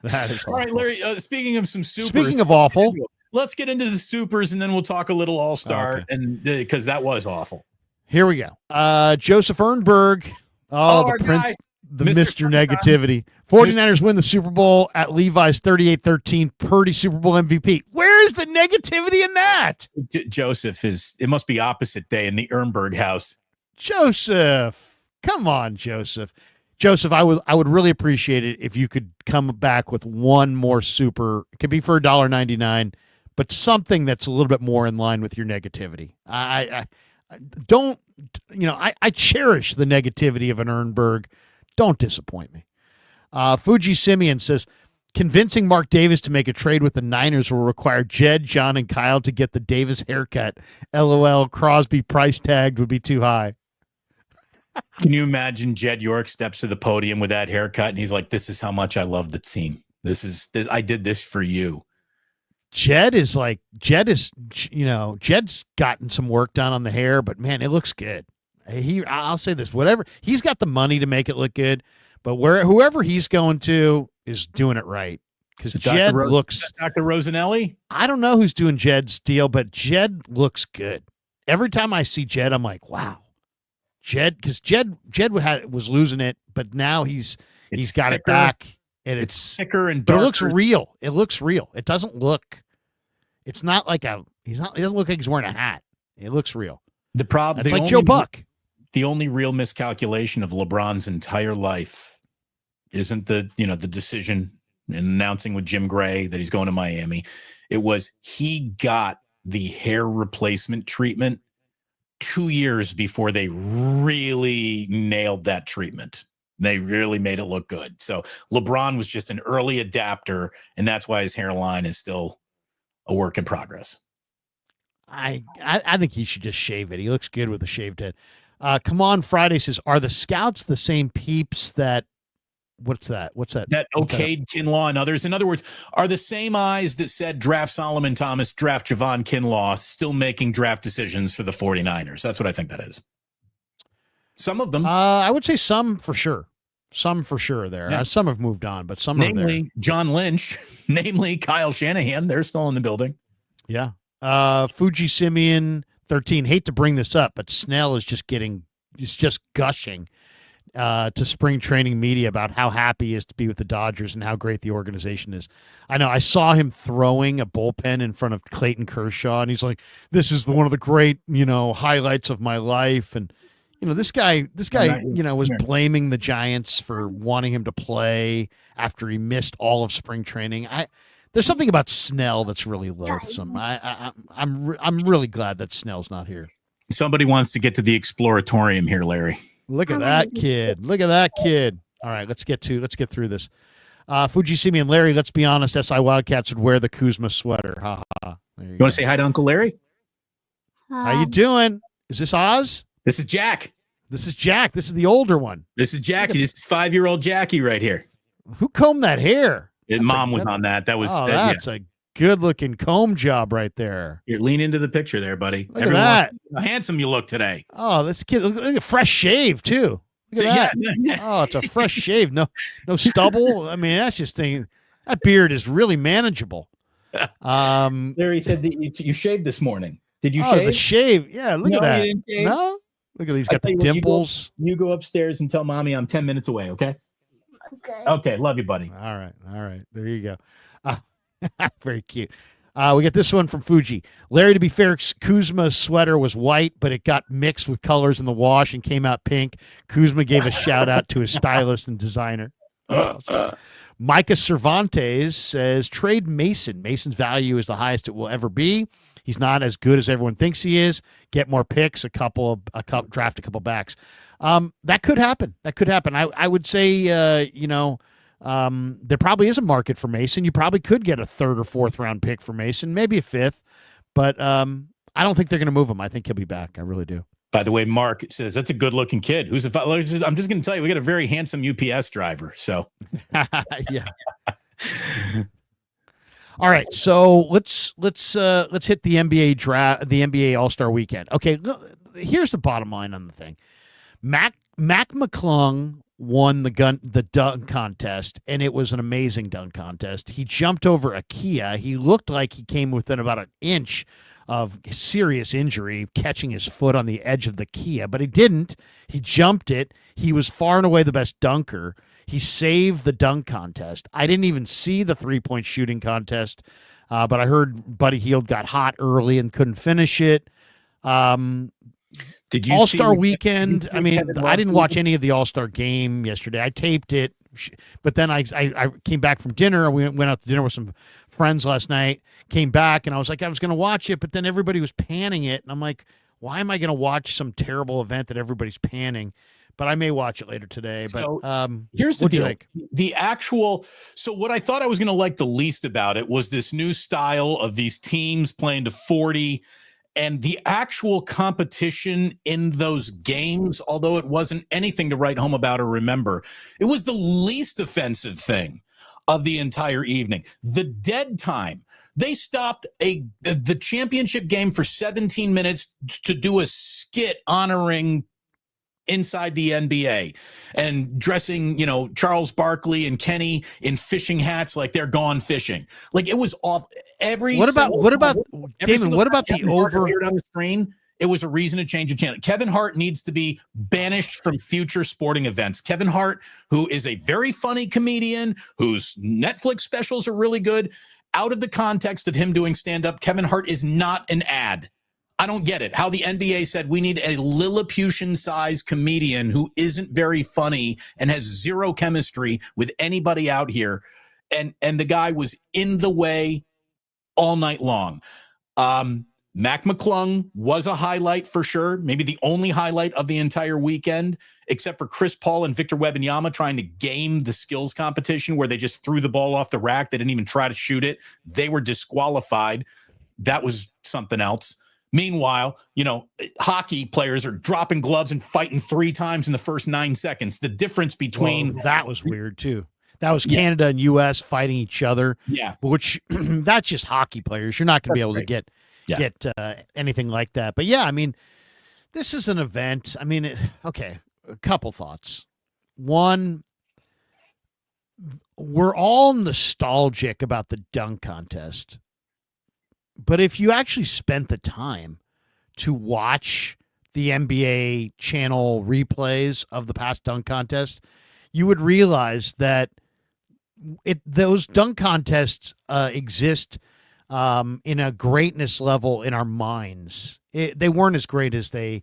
That is awful. All right, Larry, speaking of some supers. Speaking of awful. Let's get into the supers, and then we'll talk a little all-star, and because that was awful. Here we go. Joseph Ernberg. The prince, guy. the Mr. Negativity. 49ers win the Super Bowl at Levi's 38-13. Purdy Super Bowl MVP. Where is the negativity in that? Joseph it must be opposite day in the Ernberg house. Joseph. Come on, Joseph. Joseph, I would really appreciate it if you could come back with one more super. It could be for $1.99, but something that's a little bit more in line with your negativity. I don't, I cherish the negativity of an Ernberg. Don't disappoint me. Fuji Simeon says, convincing Mark Davis to make a trade with the Niners will require Jed, John, and Kyle to get the Davis haircut. LOL, Crosby price tagged would be too high. Can you imagine Jed York steps to the podium with that haircut and he's like, this is how much I love the team. I did this for you. Jed's gotten some work done on the hair, but man, it looks good. I'll say this, whatever, he's got the money to make it look good, but whoever he's going to is doing it right. Because Jed looks Dr. Rosanelli. I don't know who's doing Jed's deal, but Jed looks good. Every time I see Jed, I'm like, wow. Jed was losing it, but now he's got thicker, it back, and it's thicker and darker. But it looks real. It looks real. It doesn't look. It's not like he doesn't look like he's wearing a hat. It looks real. The problem. It's like Joe Buck. The only real miscalculation of LeBron's entire life isn't the decision in announcing with Jim Gray that he's going to Miami. It was he got the hair replacement treatment 2 years before they really nailed that treatment. They really made it look good. So LeBron was just an early adapter, and that's why his hairline is still a work in progress. I think he should just shave it. He looks good with a shaved head. Come on Friday says, are the scouts the same peeps that what's that? That okayed Kinlaw and others. In other words, are the same eyes that said draft Solomon Thomas, draft Javon Kinlaw still making draft decisions for the 49ers? That's what I think that is. Some of them. I would say some for sure. Some for sure there. Yeah. Some have moved on, but some are there. Namely John Lynch, namely Kyle Shanahan. They're still in the building. Yeah. Fuji Simeon 13. Hate to bring this up, but Snell is just gushing to spring training media about how happy he is to be with the Dodgers and how great the organization is. I know I saw him throwing a bullpen in front of Clayton Kershaw, and he's like, this is one of the great, highlights of my life. And This guy, not- was here. blaming the Giants for wanting him to play after he missed all of spring training. There's something about Snell that's really loathsome. I'm really glad that Snell's not here. Somebody wants to get to the exploratorium here, Larry. Look at that kid. Look at that kid. All right, let's get through this. Fuji, Simi, and Larry, let's be honest, SI Wildcats would wear the Kuzma sweater. Ha ha. You want to say hi to Uncle Larry? How you doing? Is this Oz? This is Jack. This is Jack. This is the older one. This is Jackie. This is 5-year-old Jackie right here. Who combed that hair? Mom was on that. That was that's a good-looking comb job right there. Here, lean into the picture there, buddy. Look at that. How handsome you look today. Oh, this kid, look at fresh shave too. Look at that. Yeah. Oh, it's a fresh shave. No stubble. I mean, that's just thing. That beard is really manageable. Larry said that you shaved this morning. Did you shave? shave? The shave. Yeah, look at that. You didn't shave? No? Look at these. Got the dimples. You go upstairs and tell mommy I'm 10 minutes away, okay? Okay. Love you, buddy. All right. There you go. Very cute. We get this one from Fuji. Larry, to be fair, Kuzma's sweater was white, but it got mixed with colors in the wash and came out pink. Kuzma gave a shout out to his stylist and designer. That's awesome. Micah Cervantes says, trade Mason. Mason's value is the highest it will ever be. He's not as good as everyone thinks he is. Get more picks, draft a couple backs. That could happen. I would say, there probably is a market for Mason. You probably could get a 3rd or 4th round pick for Mason, maybe a 5th, but I don't think they're going to move him. I think he'll be back. I really do. By the way, Mark says that's a good-looking kid. I'm just going to tell you, we got a very handsome UPS driver. So, yeah. All right, so let's hit the NBA draft, the NBA All-Star Weekend. Okay, here's the bottom line on the thing. Mac McClung won the dunk contest, and it was an amazing dunk contest. He jumped over a Kia. He looked like he came within about an inch of serious injury, catching his foot on the edge of the Kia, but he didn't. He jumped it. He was far and away the best dunker. He saved the dunk contest. I didn't even see the 3-point shooting contest, but I heard Buddy Hield got hot early and couldn't finish it. Did you All-Star Weekend? I mean, I didn't watch any of the All-Star game yesterday. I taped it, but then I came back from dinner. We went out to dinner with some friends last night, came back, and I was like, I was going to watch it, but then everybody was panning it, and I'm like, why am I going to watch some terrible event that everybody's panning? But I may watch it later today. But here's the deal. So what I thought I was going to like the least about it was this new style of these teams playing to 40 and the actual competition in those games, although it wasn't anything to write home about or remember. It was the least offensive thing of the entire evening. The dead time. They stopped the championship game for 17 minutes to do a skit honoring inside the NBA and dressing, Charles Barkley and Kenny in fishing hats like they're gone fishing. Like it was off What about Damon? What about the over on the screen? It was a reason to change the channel. Kevin Hart needs to be banished from future sporting events. Kevin Hart, who is a very funny comedian, whose Netflix specials are really good, out of the context of him doing stand-up, Kevin Hart is not an ad. I don't get it. How the NBA said we need a Lilliputian-sized comedian who isn't very funny and has zero chemistry with anybody out here. And the guy was in the way all night long. Mac McClung was a highlight for sure. Maybe the only highlight of the entire weekend, except for Chris Paul and Victor Wembanyama trying to game the skills competition where they just threw the ball off the rack. They didn't even try to shoot it. They were disqualified. That was something else. Meanwhile, hockey players are dropping gloves and fighting 3 times in the first 9 seconds. The difference between that was weird too. That was Canada and U.S. fighting each other. Yeah, which that's just hockey players. You're not going to be able to get anything like that. But yeah, I mean, this is an event. I mean, a couple thoughts. One, we're all nostalgic about the dunk contest. But if you actually spent the time to watch the NBA channel replays of the past dunk contest, you would realize that those dunk contests exist in a greatness level in our minds. They weren't as great as they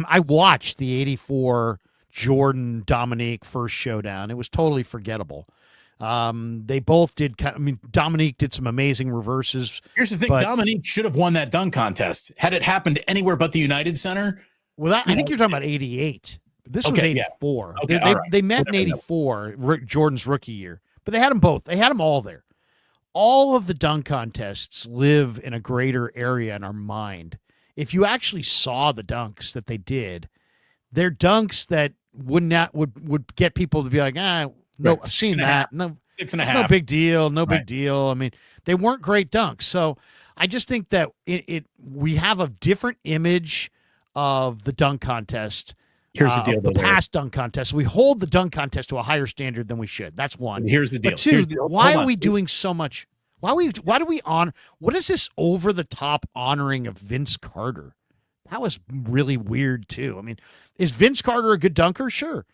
I watched the 84 Jordan Dominique first showdown. It was totally forgettable. They both did. I mean, Dominique did some amazing reverses. Here's the thing: but, Dominique should have won that dunk contest had it happened anywhere but the United Center. Well, I think you're talking about 88. This was 84. Yeah. Okay, they met in 84, Jordan's rookie year. But they had them both. They had them all there. All of the dunk contests live in a greater area in our mind. If you actually saw the dunks that they did, they're dunks that would get people to be like, no, right. I've seen that. No, 6.5. It's no big deal. No big deal. I mean, they weren't great dunks. So I just think that we have a different image of the dunk contest. Here's the deal. The past dunk contest. We hold the dunk contest to a higher standard than we should. That's one. Here's the deal. But two, why are we doing so much? Why do we honor? What is this over the top honoring of Vince Carter? That was really weird too. I mean, is Vince Carter a good dunker? Sure.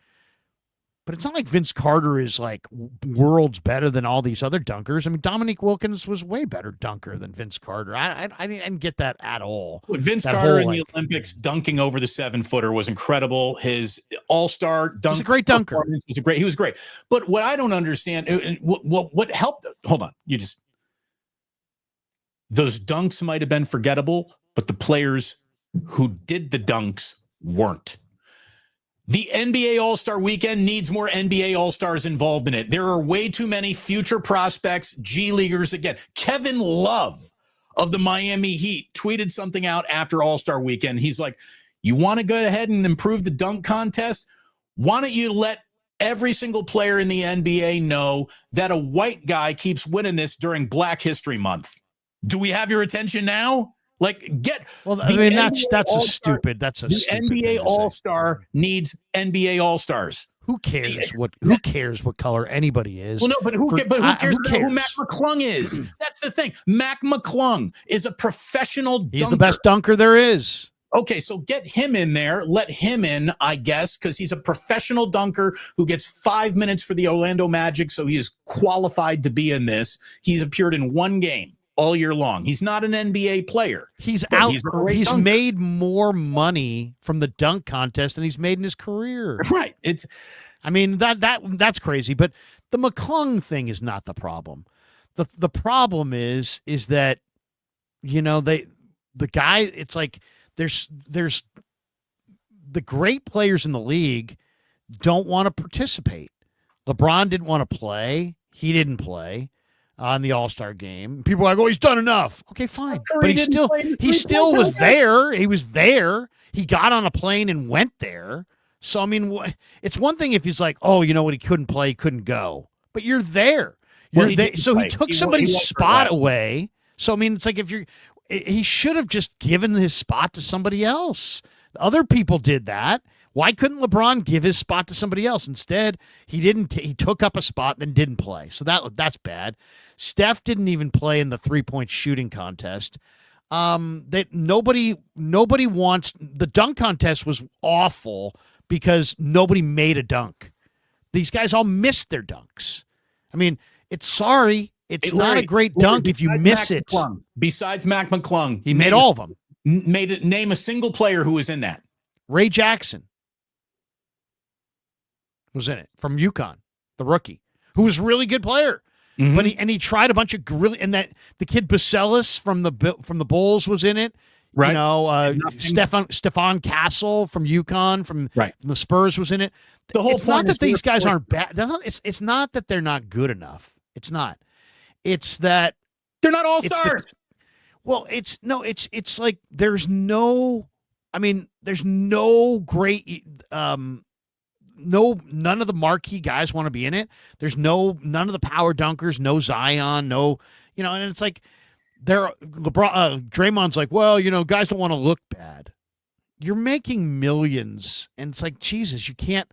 But it's not like Vince Carter is like worlds better than all these other dunkers. I mean, Dominique Wilkins was way better dunker than Vince Carter. I didn't get that at all. Vince Carter in the Olympics dunking over the 7-footer was incredible. His all-star dunk. He's a great dunker. He was great. But what I don't understand, what helped, hold on, those dunks might have been forgettable, but the players who did the dunks weren't. The NBA All-Star Weekend needs more NBA All-Stars involved in it. There are way too many future prospects, G Leaguers. Again, Kevin Love of the Miami Heat tweeted something out after All-Star Weekend. He's like, you want to go ahead and improve the dunk contest? Why don't you let every single player in the NBA know that a white guy keeps winning this during Black History Month? Do we have your attention now? Like, I mean, that's a stupid. That's a the stupid NBA All-Star needs NBA All-Stars. Who cares what color anybody is? Well, no, but who cares who Mac McClung is? That's the thing. Mac McClung is a professional dunker. He's the best dunker there is. Okay, so get him in there. Let him in, I guess, because he's a professional dunker who gets 5 minutes for the Orlando Magic, so he is qualified to be in this. He's appeared in one game all year long. He's not an NBA player. He's made more money from the dunk contest than he's made in his career. Right. That's crazy. But the McClung thing is not the problem. The problem is that, the guy, it's like there's the great players in the league don't want to participate. LeBron didn't want to play. He didn't play on the All-Star game. People are like, he's done enough. Okay, fine. But he still was there. He was there. He got on a plane and went there. So, I mean, it's one thing if he's like, he couldn't play, he couldn't go. But you're there. So he took somebody's spot away. So, I mean, it's like he should have just given his spot to somebody else. Other people did that. Why couldn't LeBron give his spot to somebody else? Instead, he didn't. He took up a spot, then didn't play. So that's bad. Steph didn't even play in the 3-point shooting contest. That nobody wants. The dunk contest was awful because nobody made a dunk. These guys all missed their dunks. I mean, it's not a great dunk if you miss it. Besides Mac McClung, he made all of them. Name a single player who was in that. Ray Jackson was in it from UConn, the rookie, who was a really good player. Mm-hmm. But he tried a bunch of the kid Bacelis from the Bulls was in it. Right. Stephon Castle from UConn from the Spurs was in it. The whole it's not that these guys aren't bad. It's not that they're not good enough. It's not. It's that they're not all stars. It's like there's no great none of the marquee guys want to be in it. There's none of the power dunkers, no Zion, and it's like Draymond's like, guys don't want to look bad. You're making millions, and it's like, Jesus, you can't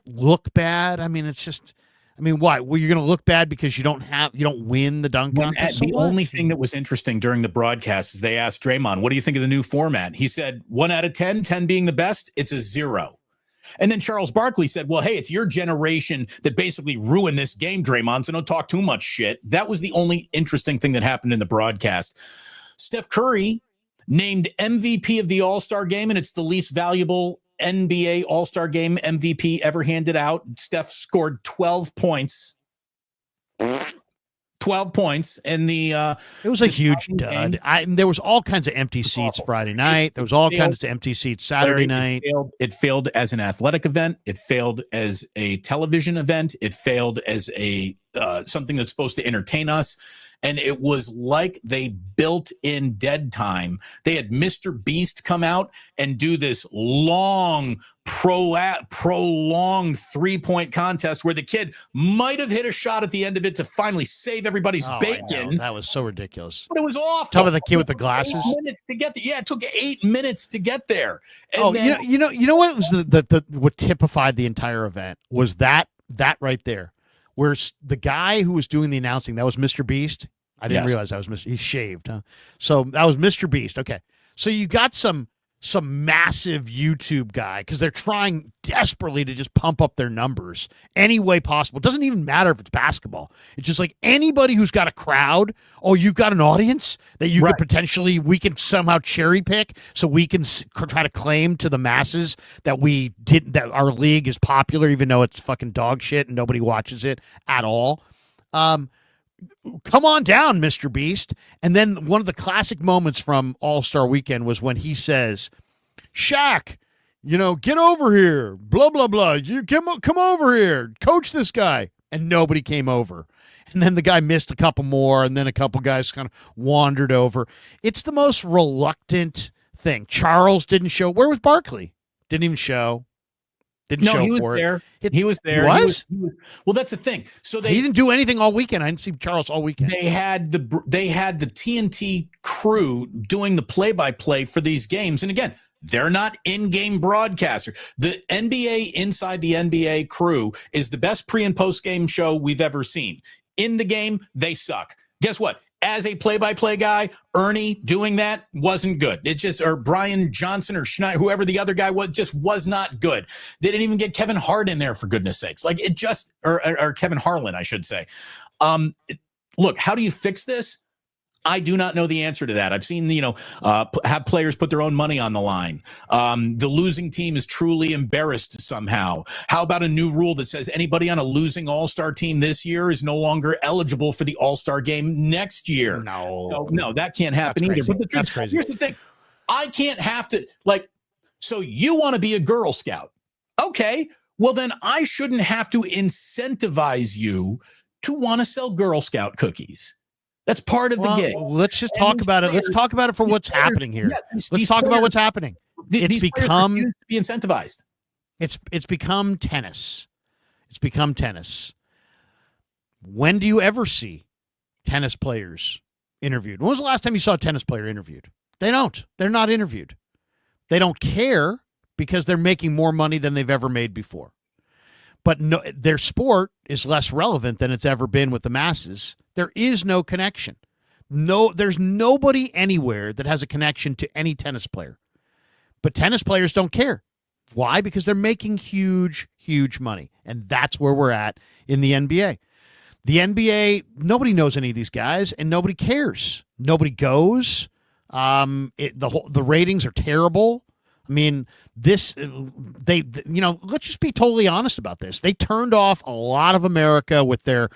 look bad. I mean, it's just, why? Well, you're going to look bad because you don't win the dunk contest. The only thing that was interesting during the broadcast is they asked Draymond, what do you think of the new format? He said, 1 out of 10, 10 being the best, it's a 0. And then Charles Barkley said, well, hey, it's your generation that basically ruined this game, Draymond, so don't talk too much shit. That was the only interesting thing that happened in the broadcast. Steph Curry named MVP of the All-Star game, and it's the least valuable NBA All-Star game MVP ever handed out. Steph scored 12 points. 12 points in the it was a huge dud. There was all kinds of empty seats Friday night. There was all kinds of empty seats Saturday night. It failed as an athletic event. It failed as a television event. It failed as a something that's supposed to entertain us. And it was like they built in dead time. They had Mr. Beast come out and do this long, prolonged 3-point contest where the kid might have hit a shot at the end of it to finally save everybody's bacon. That was so ridiculous. But it was awful. Talk about the kid with the glasses. 8 minutes to get there. Yeah, it took 8 minutes to get there. And you know what was what typified the entire event was that right there. Where the guy who was doing the announcing, that was Mr. Beast. I didn't realize that was Mr. He shaved, huh? So that was Mr. Beast. Okay. So you got some massive YouTube guy because they're trying desperately to just pump up their numbers any way possible. It doesn't even matter if it's basketball. It's just like anybody who's got a crowd, you've got an audience that you could potentially, we can somehow cherry pick so we can try to claim to the masses that that our league is popular even though it's fucking dog shit and nobody watches it at all. Come on down, Mr. Beast. And then one of the classic moments from All-Star Weekend was when he says, Shaq, get over here, blah, blah, blah. You come over here, coach this guy. And nobody came over. And then the guy missed a couple more, and then a couple guys kind of wandered over. It's the most reluctant thing. Charles didn't show. Where was Barkley? Didn't even show. He was there. He was there. He was? Well, that's the thing. So he didn't do anything all weekend. I didn't see Charles all weekend. They had the TNT crew doing the play-by-play for these games. And again, they're not in-game broadcasters. The NBA Inside the NBA crew is the best pre- and post-game show we've ever seen. In the game, they suck. Guess what? As a play-by-play guy, Ernie doing that wasn't good. It just, or Brian Johnson or Schneider, whoever the other guy was, just was not good. They didn't even get Kevin Hart in there, for goodness sakes. Like it just, or Kevin Harlan, I should say. Look, how do you fix this? I do not know the answer to that. I've seen, have players put their own money on the line. The losing team is truly embarrassed somehow. How about a new rule that says anybody on a losing all-star team this year is no longer eligible for the all-star game next year? No, that can't happen either. But the truth, here's the thing. I can't have to, so you want to be a Girl Scout. Okay, well then I shouldn't have to incentivize you to want to sell Girl Scout cookies. That's part of the gig. Let's just talk about it. Let's talk about it for what's happening here. Let's talk about what's happening. It's become to be incentivized. It's become tennis. It's become tennis. When do you ever see tennis players interviewed? When was the last time you saw a tennis player interviewed? They don't. They're not interviewed. They don't care because they're making more money than they've ever made before. But no, their sport is less relevant than it's ever been with the masses. There is no connection. There's nobody anywhere that has a connection to any tennis player. But tennis players don't care. Why? Because they're making huge, huge money. And that's where we're at in the NBA. The NBA, nobody knows any of these guys, and nobody cares. Nobody goes. The ratings are terrible. I mean, let's just be totally honest about this. They turned off a lot of America with their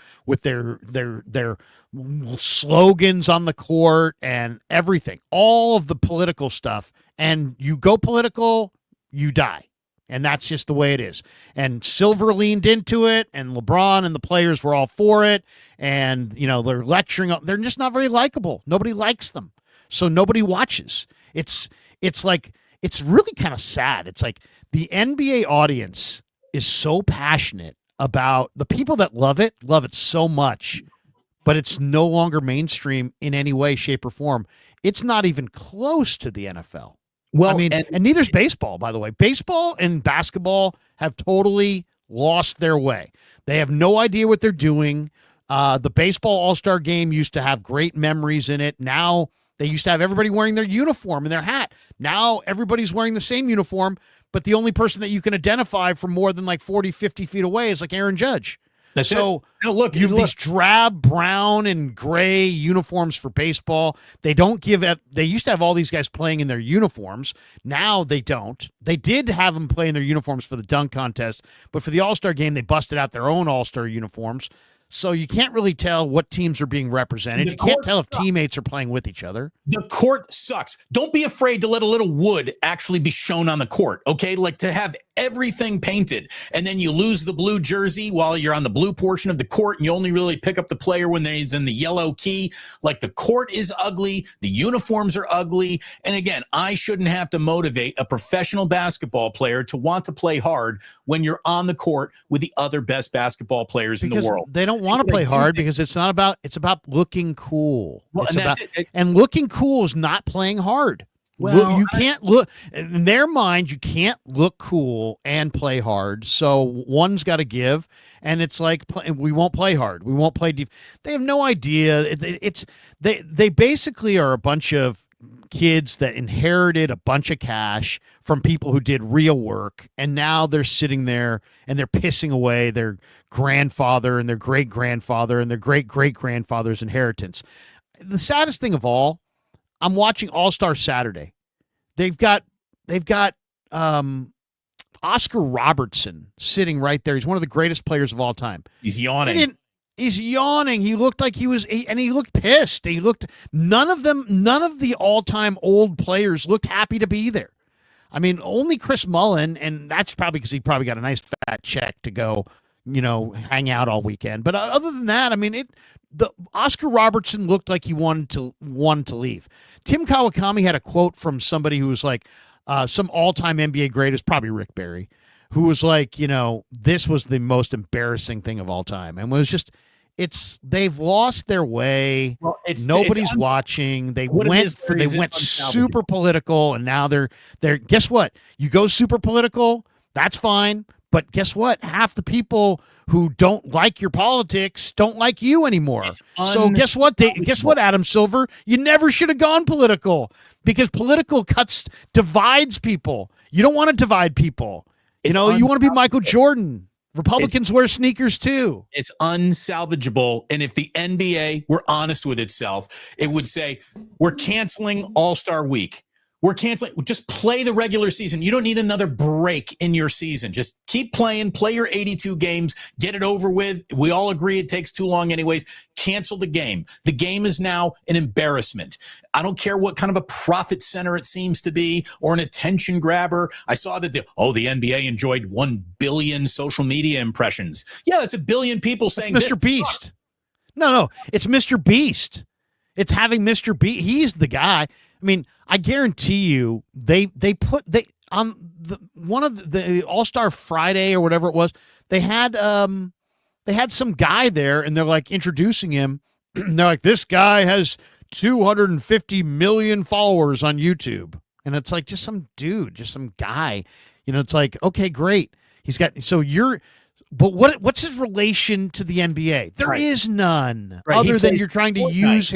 slogans on the court and everything, all of the political stuff. And you go political, you die. And that's just the way it is. And Silver leaned into it, and LeBron and the players were all for it. And, they're lecturing. They're just not very likable. Nobody likes them. So nobody watches. It's really kind of sad. It's like the NBA audience is so passionate about the people that love it so much, but it's no longer mainstream in any way, shape, or form. It's not even close to the NFL. Well, I mean, and neither's baseball, by the way. Baseball and basketball have totally lost their way. They have no idea what they're doing. The baseball all-star game used to have great memories in it. Now they used to have everybody wearing their uniform and their hat. Now everybody's wearing the same uniform, but the only person that you can identify from more than 40, 50 feet away is Aaron Judge. That's so it. No, look, you have these drab brown and gray uniforms for baseball. They don't give up. They used to have all these guys playing in their uniforms. Now they don't. They did have them play in their uniforms for the dunk contest, but for the All-Star game, they busted out their own All-Star uniforms. So you can't really tell what teams are being represented. You can't tell if teammates are playing with each other. The court sucks. Don't be afraid to let a little wood actually be shown on the court, okay? Like to have everything painted, and then you lose the blue jersey while you're on the blue portion of the court, and you only really pick up the player when he's in the yellow key. Like the court is ugly. The uniforms are ugly. And again, I shouldn't have to motivate a professional basketball player to want to play hard when you're on the court with the other best basketball players in the world. They don't want to play hard because it's about looking cool. Well, and looking cool is not playing hard. Well, you can't look in their mind. You can't look cool and play hard. So one's got to give, and it's like we won't play hard. We won't play deep. They have no idea. They basically are a bunch of kids that inherited a bunch of cash from people who did real work, and now they're sitting there and they're pissing away their grandfather and their great grandfather and their great great grandfather's inheritance. The saddest thing of all, I'm watching All-Star Saturday. They've got Oscar Robertson sitting right there. He's one of the greatest players of all time. He's yawning. He's yawning. He looked like he looked pissed. None of the all-time old players looked happy to be there. I mean, only Chris Mullin, and that's probably because he probably got a nice fat check to go, hang out all weekend. But other than that, I mean, the Oscar Robertson looked like he wanted to leave. Tim Kawakami had a quote from somebody who was like, some all-time NBA greatest, probably Rick Barry, who was like, this was the most embarrassing thing of all time, and was just. They've lost their way. Well, nobody's watching. They went super political, and now they're guess what? You go super political, that's fine. But guess what? Half the people who don't like your politics don't like you anymore. So guess what? Guess what, Adam Silver? You never should have gone political, because political divides people. You don't want to divide people. You want to be Michael Jordan. Republicans wear sneakers too. It's unsalvageable. And if the NBA were honest with itself, it would say, we're canceling All-Star Week. We're canceling. Just play the regular season. You don't need another break in your season. Just keep playing. Play your 82 games. Get it over with. We all agree it takes too long anyways. Cancel the game. The game is now an embarrassment. I don't care what kind of a profit center it seems to be or an attention grabber. I saw that the NBA enjoyed 1 billion social media impressions. Yeah, that's 1 billion people saying Mr. Beast. No, it's Mr. Beast. It's having Mr. Beast. He's the guy. I mean, I guarantee you, they on one of the All-Star Friday or whatever it was, they had some guy there, and they're like introducing him. They're like, this guy has 250 million followers on YouTube, and it's like just some dude, just some guy. It's like, okay, great. He's got But what's his relation to the NBA? There is none, other than you're trying to use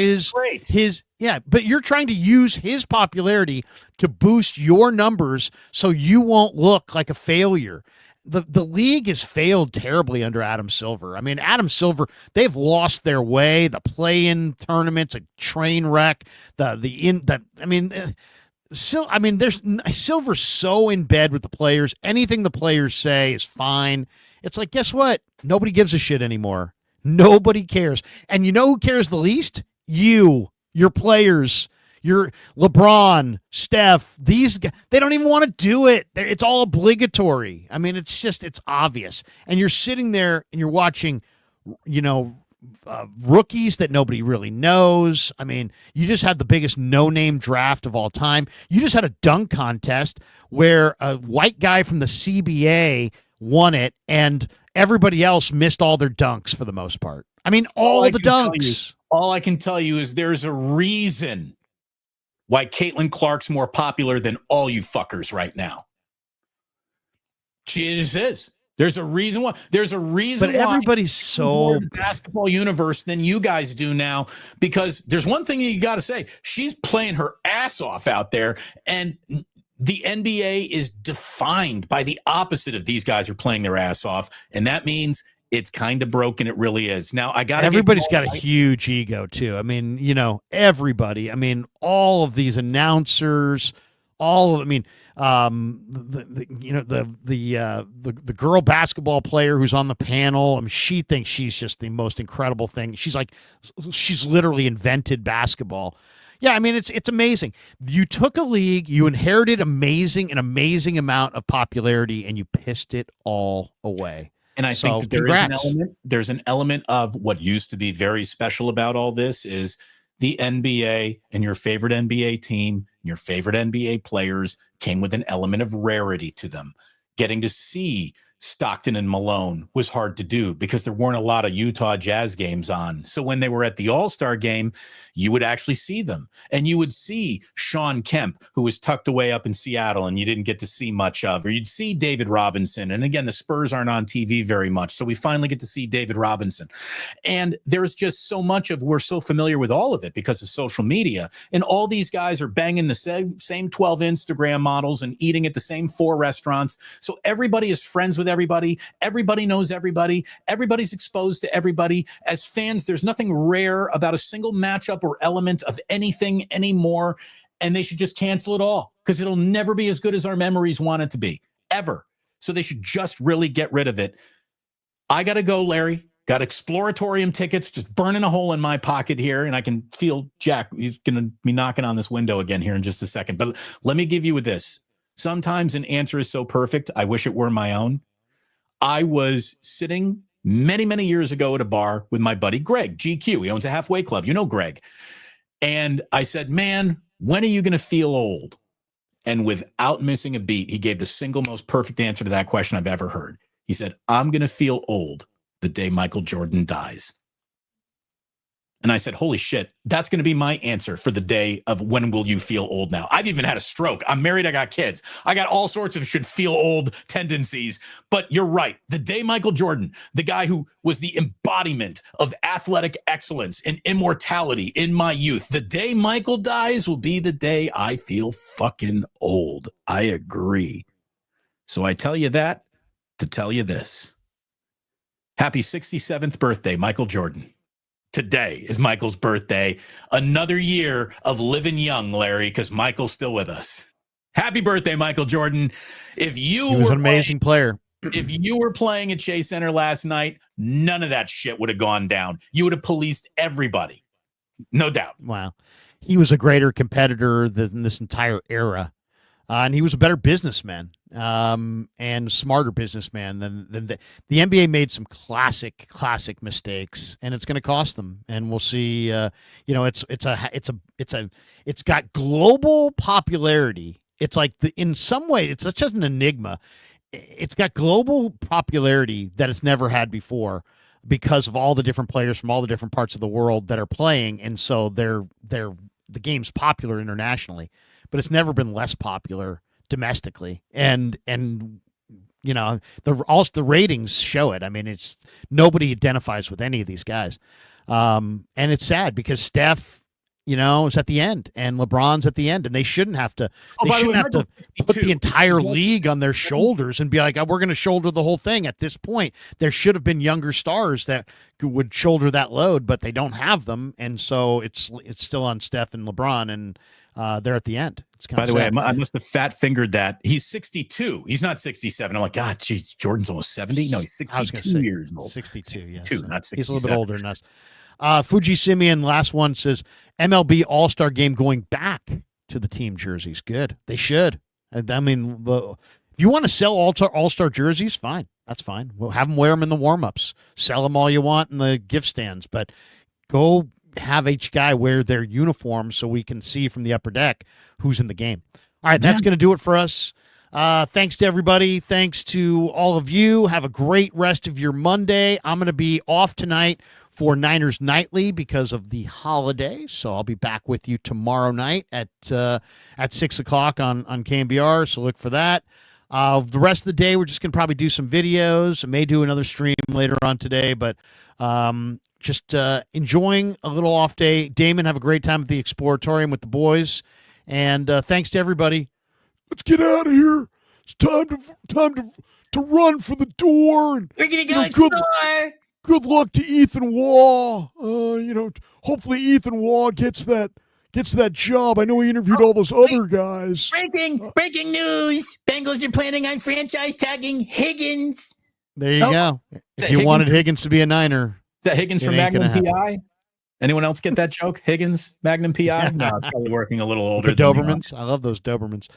but you're trying to use his popularity to boost your numbers so you won't look like a failure. The league has failed terribly under Adam Silver. I mean, Adam Silver, they've lost their way. The play-in tournament's a train wreck. Silver's so in bed with the players. Anything the players say is fine. It's like, guess what? Nobody gives a shit anymore. Nobody cares. And you know who cares the least? You, your players, your LeBron, Steph, these guys, they don't even want to do it. It's all obligatory. I mean, it's obvious. And you're sitting there and you're watching, rookies that nobody really knows. I mean, you just had the biggest no-name draft of all time. You just had a dunk contest where a white guy from the CBA won it, and everybody else missed all their dunks for the most part. I mean, all the dunks. All I can tell you is there's a reason why Caitlin Clark's more popular than all you fuckers right now. She just is. There's a reason why. There's a reason why. But everybody's so the basketball universe than you guys do now, because there's one thing you got to say. She's playing her ass off out there, and the NBA is defined by the opposite of these guys are playing their ass off, and that means It's kind of broken. It really is. Now, I got everybody's got a huge ego too. I mean, everybody. I mean, all of these announcers, all of. I mean, the girl basketball player who's on the panel. I mean, she thinks she's just the most incredible thing. She's literally invented basketball. Yeah, I mean, it's amazing. You took a league, you inherited an amazing amount of popularity, and you pissed it all away. And I think that there's an element of what used to be very special about all this is the NBA and your favorite NBA team, your favorite NBA players came with an element of rarity to them. Getting to see Stockton and Malone was hard to do because there weren't a lot of Utah Jazz games on. So when they were at the All-Star game, you would actually see them. And you would see Sean Kemp, who was tucked away up in Seattle and you didn't get to see much of. Or you'd see David Robinson. And again, the Spurs aren't on TV very much. So we finally get to see David Robinson. And there's just so much of, we're so familiar with all of it because of social media. And all these guys are banging the same 12 Instagram models and eating at the same 4 restaurants. So everybody is friends with everybody. Everybody knows everybody. Everybody's exposed to everybody. As fans, there's nothing rare about a single matchup or element of anything anymore. And they should just cancel it all because it'll never be as good as our memories want it to be, ever. So they should just really get rid of it. I got to go, Larry. Got Exploratorium tickets just burning a hole in my pocket here. And I can feel Jack. He's going to be knocking on this window again here in just a second. But let me give you with this. Sometimes an answer is so perfect, I wish it were my own. I was sitting many, many years ago at a bar with my buddy Greg, GQ. He owns a halfway club. You know Greg. And I said, man, when are you going to feel old? And without missing a beat, he gave the single most perfect answer to that question I've ever heard. He said, I'm going to feel old the day Michael Jordan dies. And I said, holy shit, that's going to be my answer for the day of when will you feel old now? I've even had a stroke. I'm married. I got kids. I got all sorts of should feel old tendencies. But you're right. The day Michael Jordan, the guy who was the embodiment of athletic excellence and immortality in my youth, the day Michael dies will be the day I feel fucking old. I agree. So I tell you that to tell you this. Happy 67th birthday, Michael Jordan. Today is Michael's birthday. Another year of living young, Larry, because Michael's still with us. Happy birthday, Michael Jordan. He was an amazing player. If you were playing at Chase Center last night, none of that shit would have gone down. You would have policed everybody. No doubt. Wow. He was a greater competitor than this entire era. And he was a better businessman and smarter businessman than the NBA made some classic mistakes, and it's going to cost them. And we'll see. It's got global popularity. It's like in some way, it's just an enigma. It's got global popularity that it's never had before because of all the different players from all the different parts of the world that are playing, and so the game's popular internationally. But it's never been less popular domestically, and the ratings show it. I mean, it's nobody identifies with any of these guys, and it's sad because Steph, is at the end, and LeBron's at the end, and they shouldn't have to. They shouldn't have to put the entire league on their shoulders and be like, oh, we're going to shoulder the whole thing. At this point, there should have been younger stars that would shoulder that load, but they don't have them, and so it's still on Steph and LeBron, and they're at the end. It's kind By of the way, sad. I must have fat fingered that. He's 62. He's not 67. I'm like, God, geez, Jordan's almost 70. No, he's 62 years old. 62, yes. 62, not 67. He's a little bit older than us. Fuji Simeon, last one, says MLB All-Star Game going back to the team jerseys. Good. They should. I mean, if you want to sell All-Star jerseys, fine. That's fine. We'll have them wear them in the warm-ups. Sell them all you want in the gift stands, but go have each guy wear their uniform so we can see from the upper deck who's in the game. All right, that's going to do it for us. Thanks to everybody. Thanks to all of you. Have a great rest of your Monday. I'm going to be off tonight for Niners Nightly because of the holiday, so I'll be back with you tomorrow night at 6 o'clock on KMBR, so look for that. The rest of the day, we're just going to probably do some videos. I may do another stream later on today, but just enjoying a little off day. Damon, have a great time at the Exploratorium with the boys. And thanks to everybody. Let's get out of here. it's time to run for the door. And We're gonna go explore. Good luck to Ethan Waugh. Hopefully Ethan Waugh gets that job. I know he interviewed all those other guys. Breaking news. Bengals are planning on franchise tagging Higgins. There you go. If you wanted Higgins to be a Niner. Is that Higgins from Magnum PI? Anyone else get that joke? Higgins, Magnum PI? No, it's probably working a little older. The Dobermans. I love those Dobermans.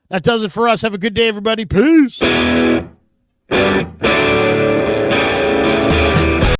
That does it for us. Have a good day, everybody. Peace.